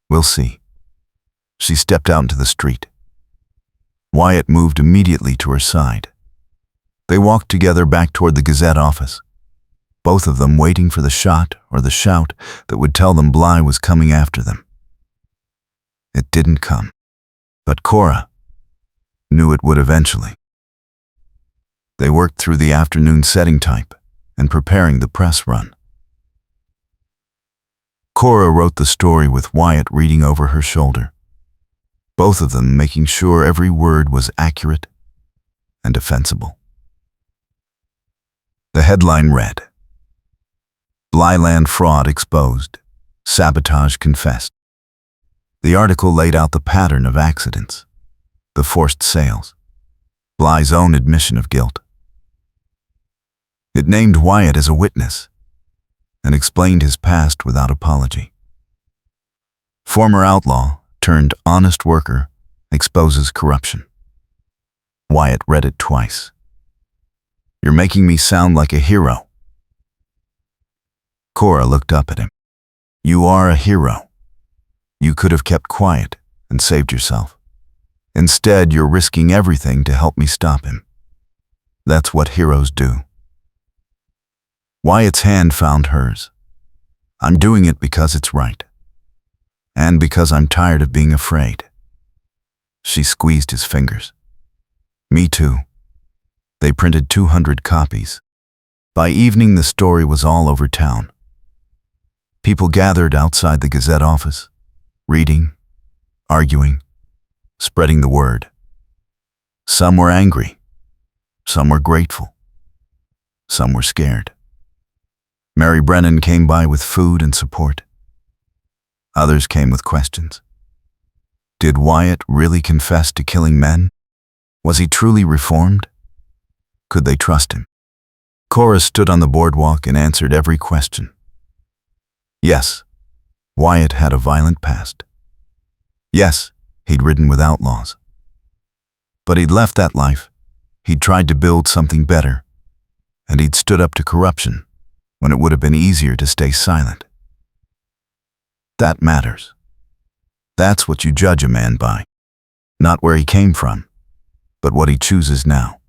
We'll see. She stepped out into the street. Wyatt moved immediately to her side. They walked together back toward the Gazette office, both of them waiting for the shot or the shout that would tell them Bly was coming after them. It didn't come, but Cora knew it would eventually. They worked through the afternoon setting type and preparing the press run. Cora wrote the story with Wyatt reading over her shoulder, both of them making sure every word was accurate and defensible. The headline read, "Blyland fraud exposed, sabotage confessed." The article laid out the pattern of accidents, the forced sales, Bly's own admission of guilt. It named Wyatt as a witness and explained his past without apology. Former outlaw turned honest worker exposes corruption. Wyatt read it twice. "You're making me sound like a hero." Cora looked up at him. "You are a hero. You could have kept quiet and saved yourself. Instead, you're risking everything to help me stop him. That's what heroes do." Wyatt's hand found hers. "I'm doing it because it's right. And because I'm tired of being afraid." She squeezed his fingers. "Me too." They printed 200 copies. By evening, the story was all over town. People gathered outside the Gazette office, reading, arguing, spreading the word. Some were angry. Some were grateful. Some were scared. Mary Brennan came by with food and support. Others came with questions. Did Wyatt really confess to killing men? Was he truly reformed? Could they trust him? Cora stood on the boardwalk and answered every question. Yes, Wyatt had a violent past. Yes, he'd ridden with outlaws. But he'd left that life. He'd tried to build something better. And he'd stood up to corruption when it would have been easier to stay silent. That matters. That's what you judge a man by. Not where he came from, but what he chooses now.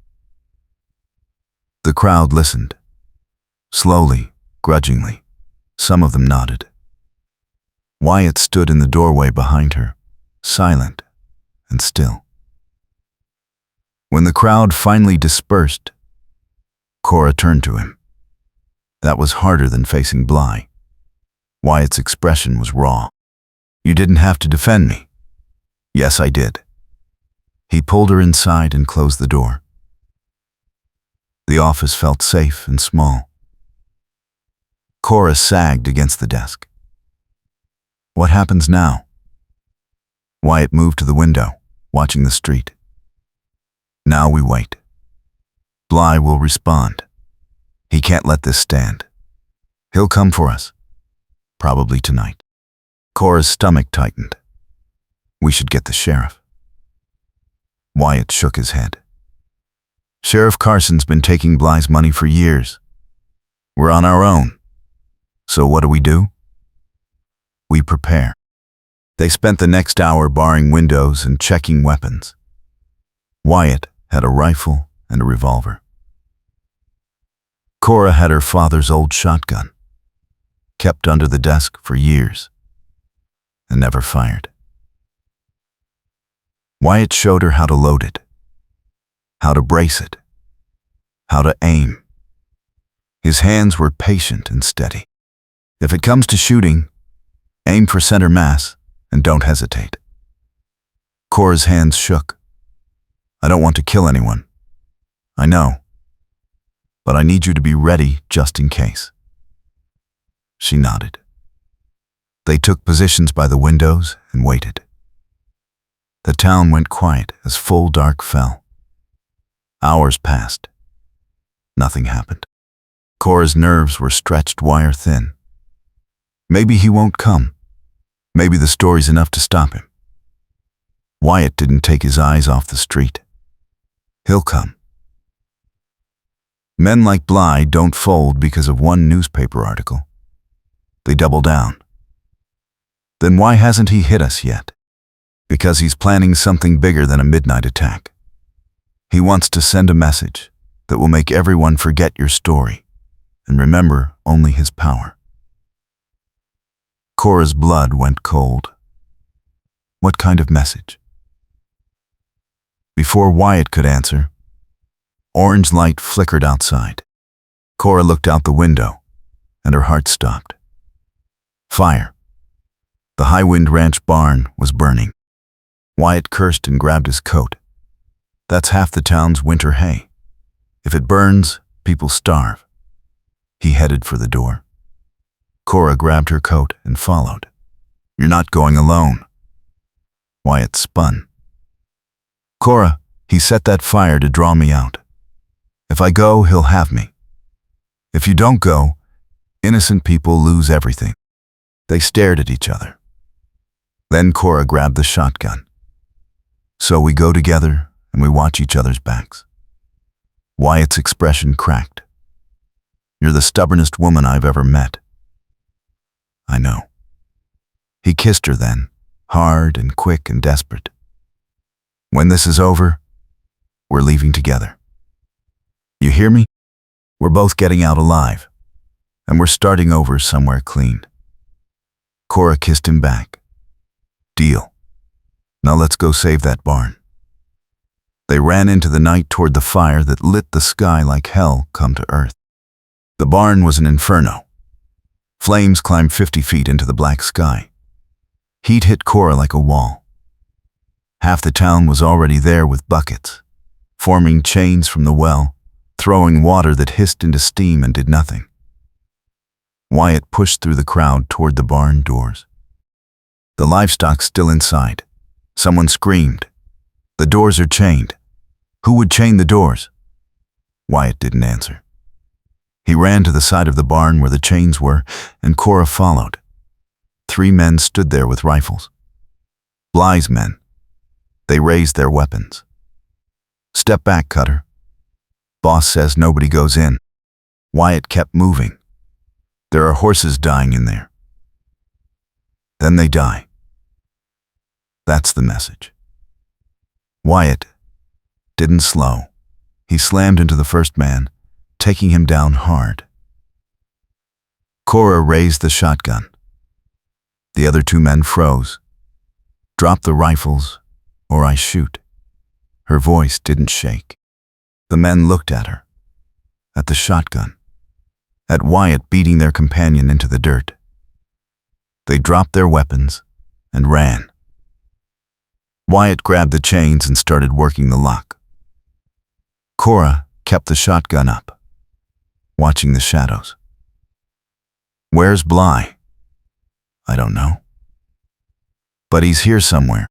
The crowd listened. Slowly, grudgingly, some of them nodded. Wyatt stood in the doorway behind her, silent and still. When the crowd finally dispersed, Cora turned to him. That was harder than facing Bly. Wyatt's expression was raw. "You didn't have to defend me." "Yes, I did." He pulled her inside and closed the door. The office felt safe and small. Cora sagged against the desk. "What happens now?" Wyatt moved to the window, watching the street. "Now we wait. Bly will respond. He can't let this stand. He'll come for us. Probably tonight." Cora's stomach tightened. "We should get the sheriff." Wyatt shook his head. "Sheriff Carson's been taking Bly's money for years. We're on our own. So what do? We prepare." They spent the next hour barring windows and checking weapons. Wyatt had a rifle and a revolver. Cora had her father's old shotgun, kept under the desk for years, and never fired. Wyatt showed her how to load it, how to brace it, how to aim. His hands were patient and steady. "If it comes to shooting, aim for center mass and don't hesitate." Cora's hands shook. "I don't want to kill anyone. I know. But I need you to be ready just in case." She nodded. They took positions by the windows and waited. The town went quiet as full dark fell. Hours passed. Nothing happened. Cora's nerves were stretched wire thin. Maybe he won't come. Maybe the story's enough to stop him. Wyatt didn't take his eyes off the street. He'll come. Men like Bly don't fold because of one newspaper article. They double down. Then why hasn't he hit us yet? Because he's planning something bigger than a midnight attack. He wants to send a message that will make everyone forget your story and remember only his power. Cora's blood went cold. What kind of message? Before Wyatt could answer, orange light flickered outside. Cora looked out the window, and her heart stopped. Fire. The Highwind Ranch barn was burning. Wyatt cursed and grabbed his coat. That's half the town's winter hay. If it burns, people starve. He headed for the door. Cora grabbed her coat and followed. You're not going alone. Wyatt spun. Cora, he set that fire to draw me out. If I go, he'll have me. If you don't go, innocent people lose everything. They stared at each other. Then Cora grabbed the shotgun. So we go together and we watch each other's backs. Wyatt's expression cracked. You're the stubbornest woman I've ever met. I know. He kissed her then, hard and quick and desperate. When this is over, we're leaving together. You hear me? We're both getting out alive, and we're starting over somewhere clean. Cora kissed him back. Deal. Now let's go save that barn. They ran into the night toward the fire that lit the sky like hell come to earth. The barn was an inferno. Flames climbed 50 feet into the black sky. Heat hit Cora like a wall. Half the town was already there with buckets, forming chains from the well, throwing water that hissed into steam and did nothing. Wyatt pushed through the crowd toward the barn doors. The livestock's still inside. Someone screamed. The doors are chained. Who would chain the doors? Wyatt didn't answer. He ran to the side of the barn where the chains were, and Cora followed. 3 men stood there with rifles. Bly's men. They raised their weapons. Step back, Cutter. Boss says nobody goes in. Wyatt kept moving. There are horses dying in there. Then they die. That's the message. Wyatt didn't slow. He slammed into the first man, taking him down hard. Cora raised the shotgun. The other 2 men froze. Drop the rifles, or I shoot. Her voice didn't shake. The men looked at her, at the shotgun, at Wyatt beating their companion into the dirt. They dropped their weapons and ran. Wyatt grabbed the chains and started working the lock. Cora kept the shotgun up, watching the shadows. Where's Bly? I don't know. But he's here somewhere.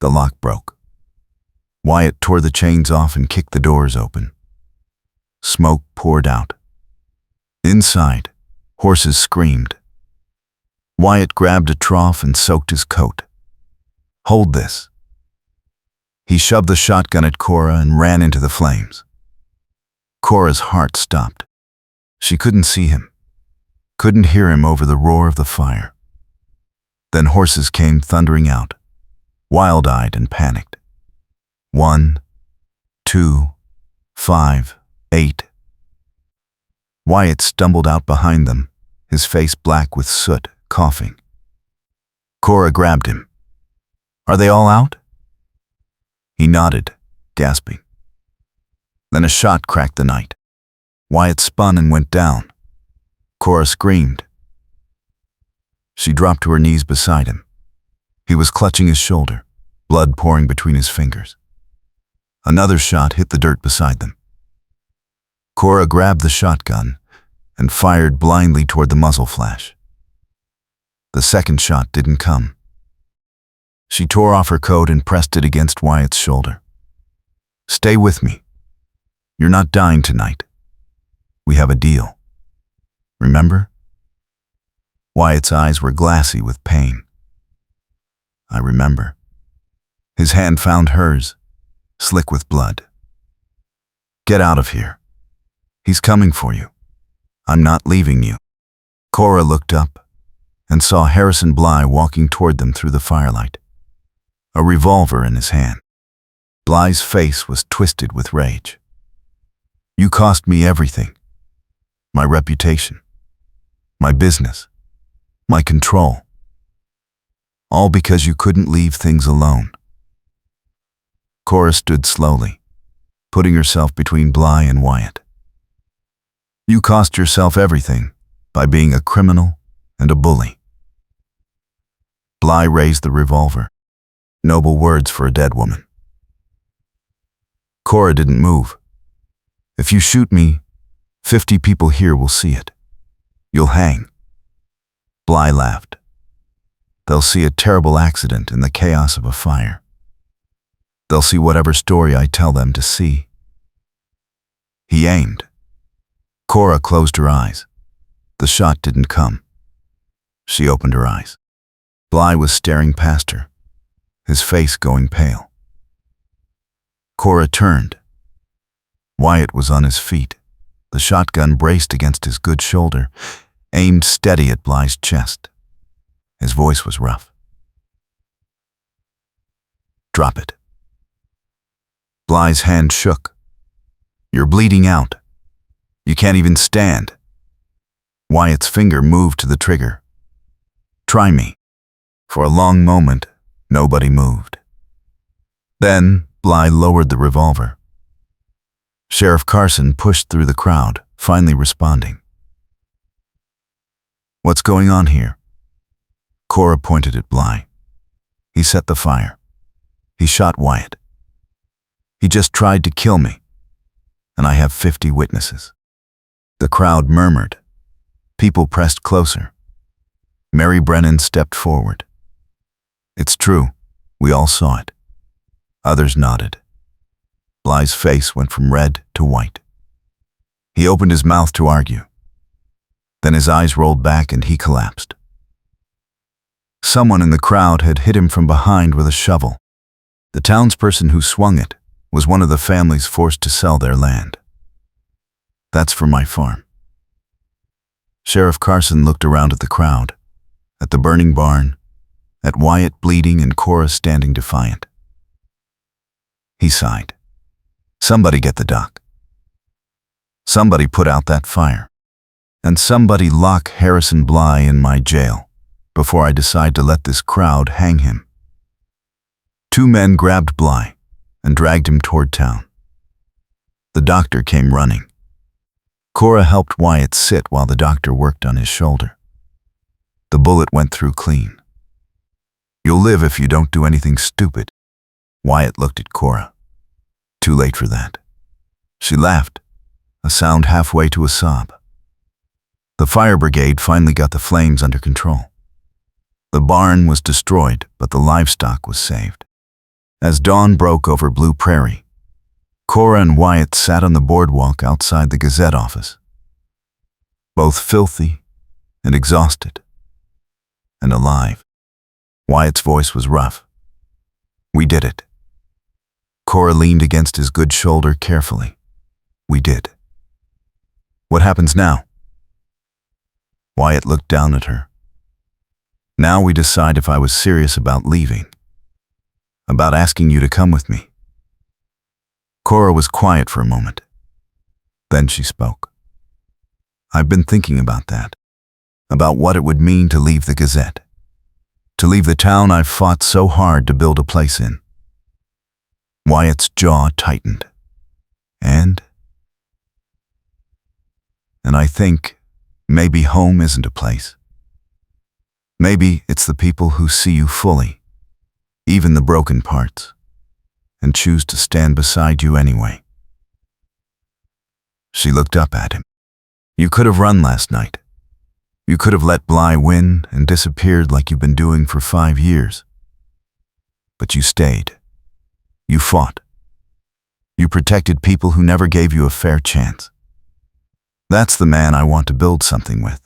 The lock broke. Wyatt tore the chains off and kicked the doors open. Smoke poured out. Inside, horses screamed. Wyatt grabbed a trough and soaked his coat. Hold this. He shoved the shotgun at Cora and ran into the flames. Cora's heart stopped. She couldn't see him, couldn't hear him over the roar of the fire. Then horses came thundering out, wild-eyed and panicked. 1, 2, 5, 8. Wyatt stumbled out behind them, his face black with soot, coughing. Cora grabbed him. Are they all out? He nodded, gasping. Then a shot cracked the night. Wyatt spun and went down. Cora screamed. She dropped to her knees beside him. He was clutching his shoulder, blood pouring between his fingers. Another shot hit the dirt beside them. Cora grabbed the shotgun and fired blindly toward the muzzle flash. The second shot didn't come. She tore off her coat and pressed it against Wyatt's shoulder. Stay with me. You're not dying tonight. We have a deal. Remember? Wyatt's eyes were glassy with pain. I remember. His hand found hers, slick with blood. Get out of here. He's coming for you. I'm not leaving you. Cora looked up and saw Harrison Bly walking toward them through the firelight. a revolver in his hand. Bly's face was twisted with rage. You cost me everything. My reputation, my business, my control. All because you couldn't leave things alone. Cora stood slowly, putting herself between Bly and Wyatt. You cost yourself everything by being a criminal and a bully. Bly raised the revolver. Noble words for a dead woman. Cora didn't move. If you shoot me, 50 people here will see it. You'll hang. Bly laughed. They'll see a terrible accident in the chaos of a fire. They'll see whatever story I tell them to see. He aimed. Cora closed her eyes. The shot didn't come. She opened her eyes. Bly was staring past her, his face going pale. Cora turned. Wyatt was on his feet, the shotgun braced against his good shoulder, aimed steady at Bly's chest. His voice was rough. Drop it. Bly's hand shook. You're bleeding out. You can't even stand. Wyatt's finger moved to the trigger. Try me. For a long moment, nobody moved. Then, Bly lowered the revolver. Sheriff Carson pushed through the crowd, finally responding. What's going on here? Cora pointed at Bly. He set the fire. He shot Wyatt. He just tried to kill me, and I have 50 witnesses. The crowd murmured. People pressed closer. Mary Brennan stepped forward. It's true, we all saw it. Others nodded. Bly's face went from red to white. He opened his mouth to argue. Then his eyes rolled back and he collapsed. Someone in the crowd had hit him from behind with a shovel. The townsperson who swung it was one of the families forced to sell their land. That's for my farm. Sheriff Carson looked around at the crowd, at the burning barn, at Wyatt bleeding and Cora standing defiant. He sighed. Somebody get the doc. Somebody put out that fire. And somebody lock Harrison Bly in my jail before I decide to let this crowd hang him. 2 men grabbed Bly and dragged him toward town. The doctor came running. Cora helped Wyatt sit while the doctor worked on his shoulder. The bullet went through clean. You'll live if you don't do anything stupid. Wyatt looked at Cora. Too late for that. She laughed, a sound halfway to a sob. The fire brigade finally got the flames under control. The barn was destroyed, but the livestock was saved. As dawn broke over Blue Prairie, Cora and Wyatt sat on the boardwalk outside the Gazette office. Both filthy and exhausted and alive. Wyatt's voice was rough. We did it. Cora leaned against his good shoulder carefully. We did. What happens now? Wyatt looked down at her. Now we decide if I was serious about leaving, about asking you to come with me. Cora was quiet for a moment. Then she spoke. I've been thinking about that, about what it would mean to leave the Gazette, to leave the town I've fought so hard to build a place in. Wyatt's jaw tightened. And I think maybe home isn't a place. Maybe it's the people who see you fully, even the broken parts, and choose to stand beside you anyway. She looked up at him. You could have run last night. You could have let Bly win and disappeared like you've been doing for 5 years. But you stayed. You fought. You protected people who never gave you a fair chance. That's the man I want to build something with.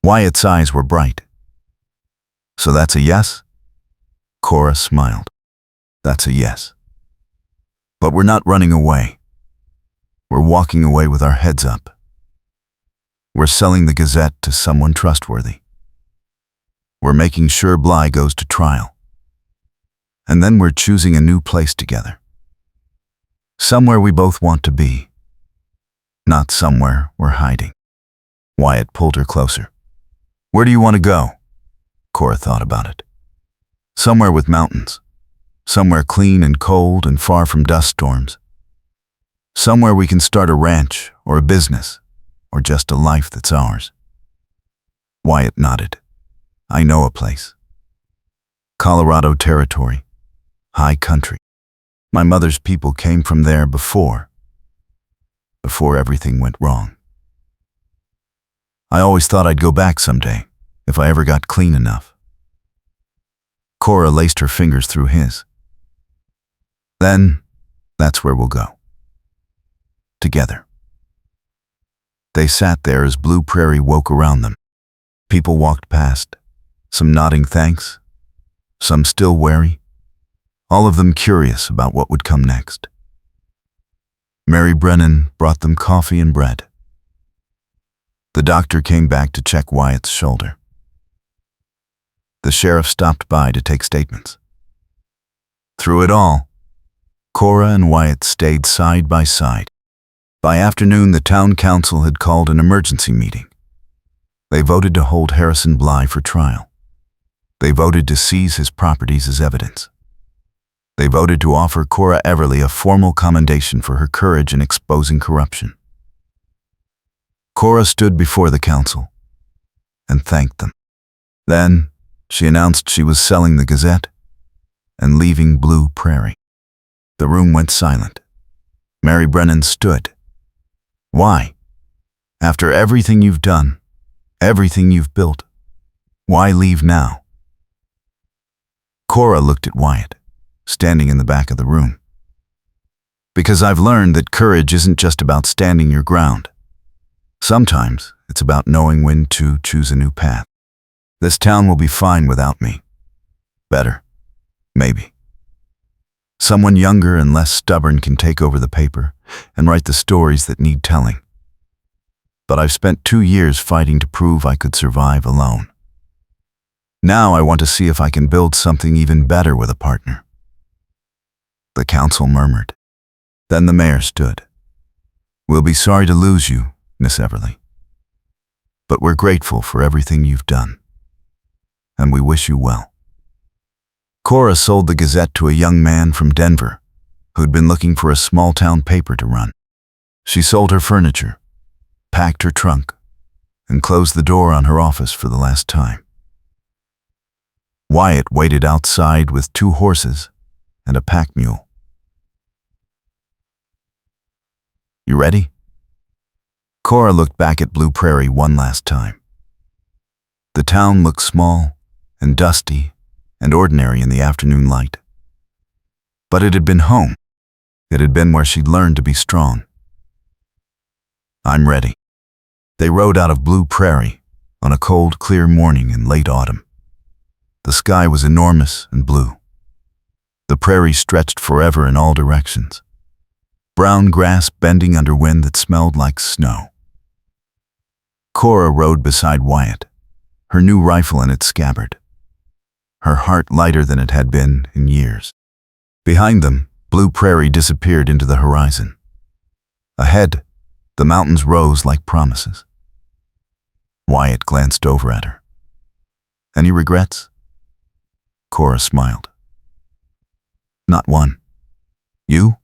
Wyatt's eyes were bright. So that's a yes? Cora smiled. That's a yes. But we're not running away. We're walking away with our heads up. We're selling the Gazette to someone trustworthy. We're making sure Bly goes to trial. And then we're choosing a new place together. Somewhere we both want to be. Not somewhere we're hiding. Wyatt pulled her closer. Where do you want to go? Cora thought about it. Somewhere with mountains. Somewhere clean and cold and far from dust storms. Somewhere we can start a ranch or a business or just a life that's ours. Wyatt nodded. I know a place. Colorado Territory. High country. My mother's people came from there before everything went wrong. I always thought I'd go back someday, if I ever got clean enough. Cora laced her fingers through his. Then, that's where we'll go. Together. They sat there as Blue Prairie woke around them. People walked past, some nodding thanks, some still wary, all of them curious about what would come next. Mary Brennan brought them coffee and bread. The doctor came back to check Wyatt's shoulder. The sheriff stopped by to take statements. Through it all, Cora and Wyatt stayed side by side. By afternoon, the town council had called an emergency meeting. They voted to hold Harrison Bly for trial. They voted to seize his properties as evidence. They voted to offer Cora Everly a formal commendation for her courage in exposing corruption. Cora stood before the council and thanked them. Then she announced she was selling the Gazette and leaving Blue Prairie. The room went silent. Mary Brennan stood. Why? After everything you've done, everything you've built, why leave now? Cora looked at Wyatt, standing in the back of the room. Because I've learned that courage isn't just about standing your ground. Sometimes it's about knowing when to choose a new path. This town will be fine without me. Better, maybe. Someone younger and less stubborn can take over the paper and write the stories that need telling. But I've spent 2 years fighting to prove I could survive alone. Now I want to see if I can build something even better with a partner. The council murmured. Then the mayor stood. We'll be sorry to lose you, Miss Everly. But we're grateful for everything you've done. And we wish you well. Cora sold the Gazette to a young man from Denver who'd been looking for a small-town paper to run. She sold her furniture, packed her trunk, and closed the door on her office for the last time. Wyatt waited outside with 2 horses and a pack mule. You ready? Cora looked back at Blue Prairie one last time. The town looked small and dusty and ordinary in the afternoon light. But it had been home. It had been where she'd learned to be strong. I'm ready. They rode out of Blue Prairie on a cold, clear morning in late autumn. The sky was enormous and blue. The prairie stretched forever in all directions. Brown grass bending under wind that smelled like snow. Cora rode beside Wyatt, her new rifle in its scabbard, her heart lighter than it had been in years. Behind them, Blue Prairie disappeared into the horizon. Ahead, the mountains rose like promises. Wyatt glanced over at her. Any regrets? Cora smiled. Not one. You?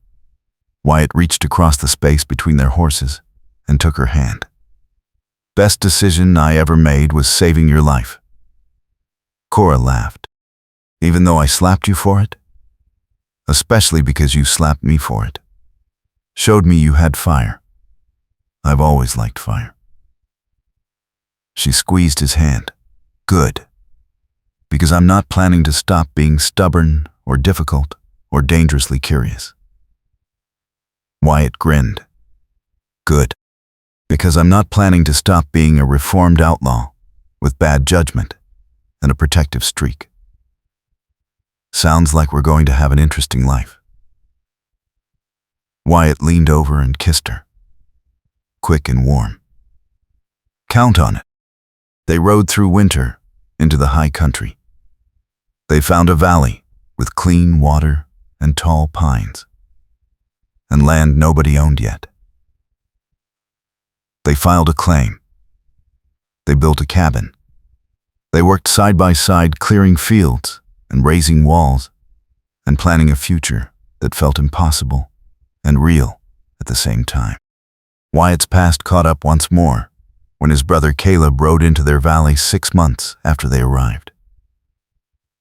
Wyatt reached across the space between their horses and took her hand. Best decision I ever made was saving your life. Cora laughed. Even though I slapped you for it? Especially because you slapped me for it. Showed me you had fire. I've always liked fire. She squeezed his hand. Good. Because I'm not planning to stop being stubborn or difficult or dangerously curious. Wyatt grinned. Good. Because I'm not planning to stop being a reformed outlaw with bad judgment and a protective streak. Sounds like we're going to have an interesting life. Wyatt leaned over and kissed her. Quick and warm. Count on it. They rode through winter into the high country. They found a valley with clean water and tall pines, and land nobody owned yet. They filed a claim. They built a cabin. They worked side by side, clearing fields and raising walls and planning a future that felt impossible and real at the same time. Wyatt's past caught up once more when his brother Caleb rode into their valley 6 months after they arrived.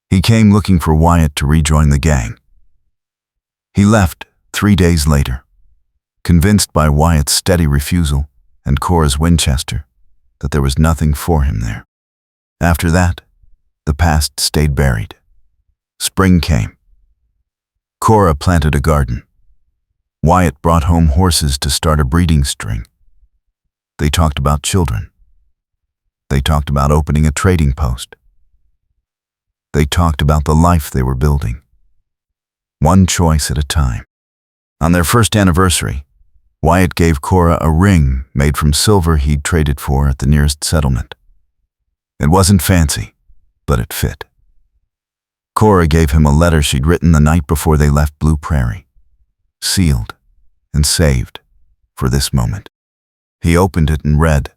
He came looking for Wyatt to rejoin the gang. He left 3 days later, convinced by Wyatt's steady refusal and Cora's Winchester that there was nothing for him there. After that, the past stayed buried. Spring came. Cora planted a garden. Wyatt brought home horses to start a breeding string. They talked about children. They talked about opening a trading post. They talked about the life they were building, one choice at a time. On their first anniversary, Wyatt gave Cora a ring made from silver he'd traded for at the nearest settlement. It wasn't fancy, but it fit. Cora gave him a letter she'd written the night before they left Blue Prairie, sealed and saved for this moment. He opened it and read,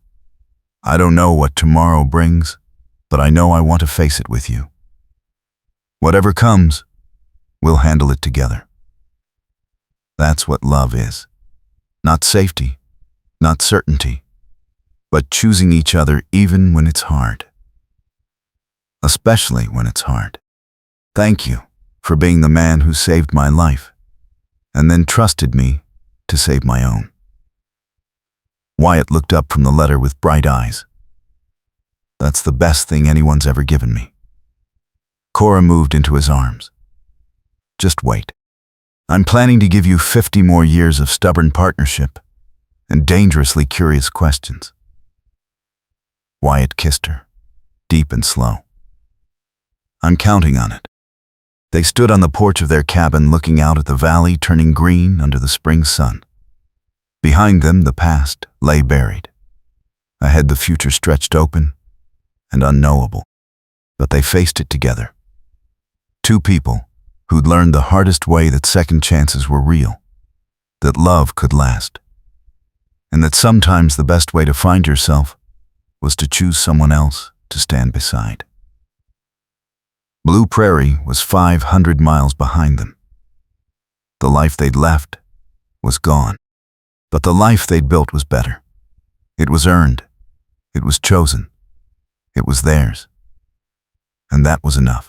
"I don't know what tomorrow brings, but I know I want to face it with you. Whatever comes, we'll handle it together." That's what love is. Not safety, not certainty, but choosing each other even when it's hard. Especially when it's hard. Thank you for being the man who saved my life and then trusted me to save my own. Wyatt looked up from the letter with bright eyes. That's the best thing anyone's ever given me. Cora moved into his arms. Just wait. I'm planning to give you 50 more years of stubborn partnership and dangerously curious questions. Wyatt kissed her, deep and slow. I'm counting on it. They stood on the porch of their cabin looking out at the valley turning green under the spring sun. Behind them, the past lay buried. Ahead, the future stretched open and unknowable. But they faced it together. Two people who'd learned the hardest way that second chances were real, that love could last, and that sometimes the best way to find yourself was to choose someone else to stand beside. Blue Prairie was 500 miles behind them. The life they'd left was gone, but the life they'd built was better. It was earned. It was chosen. It was theirs. And that was enough.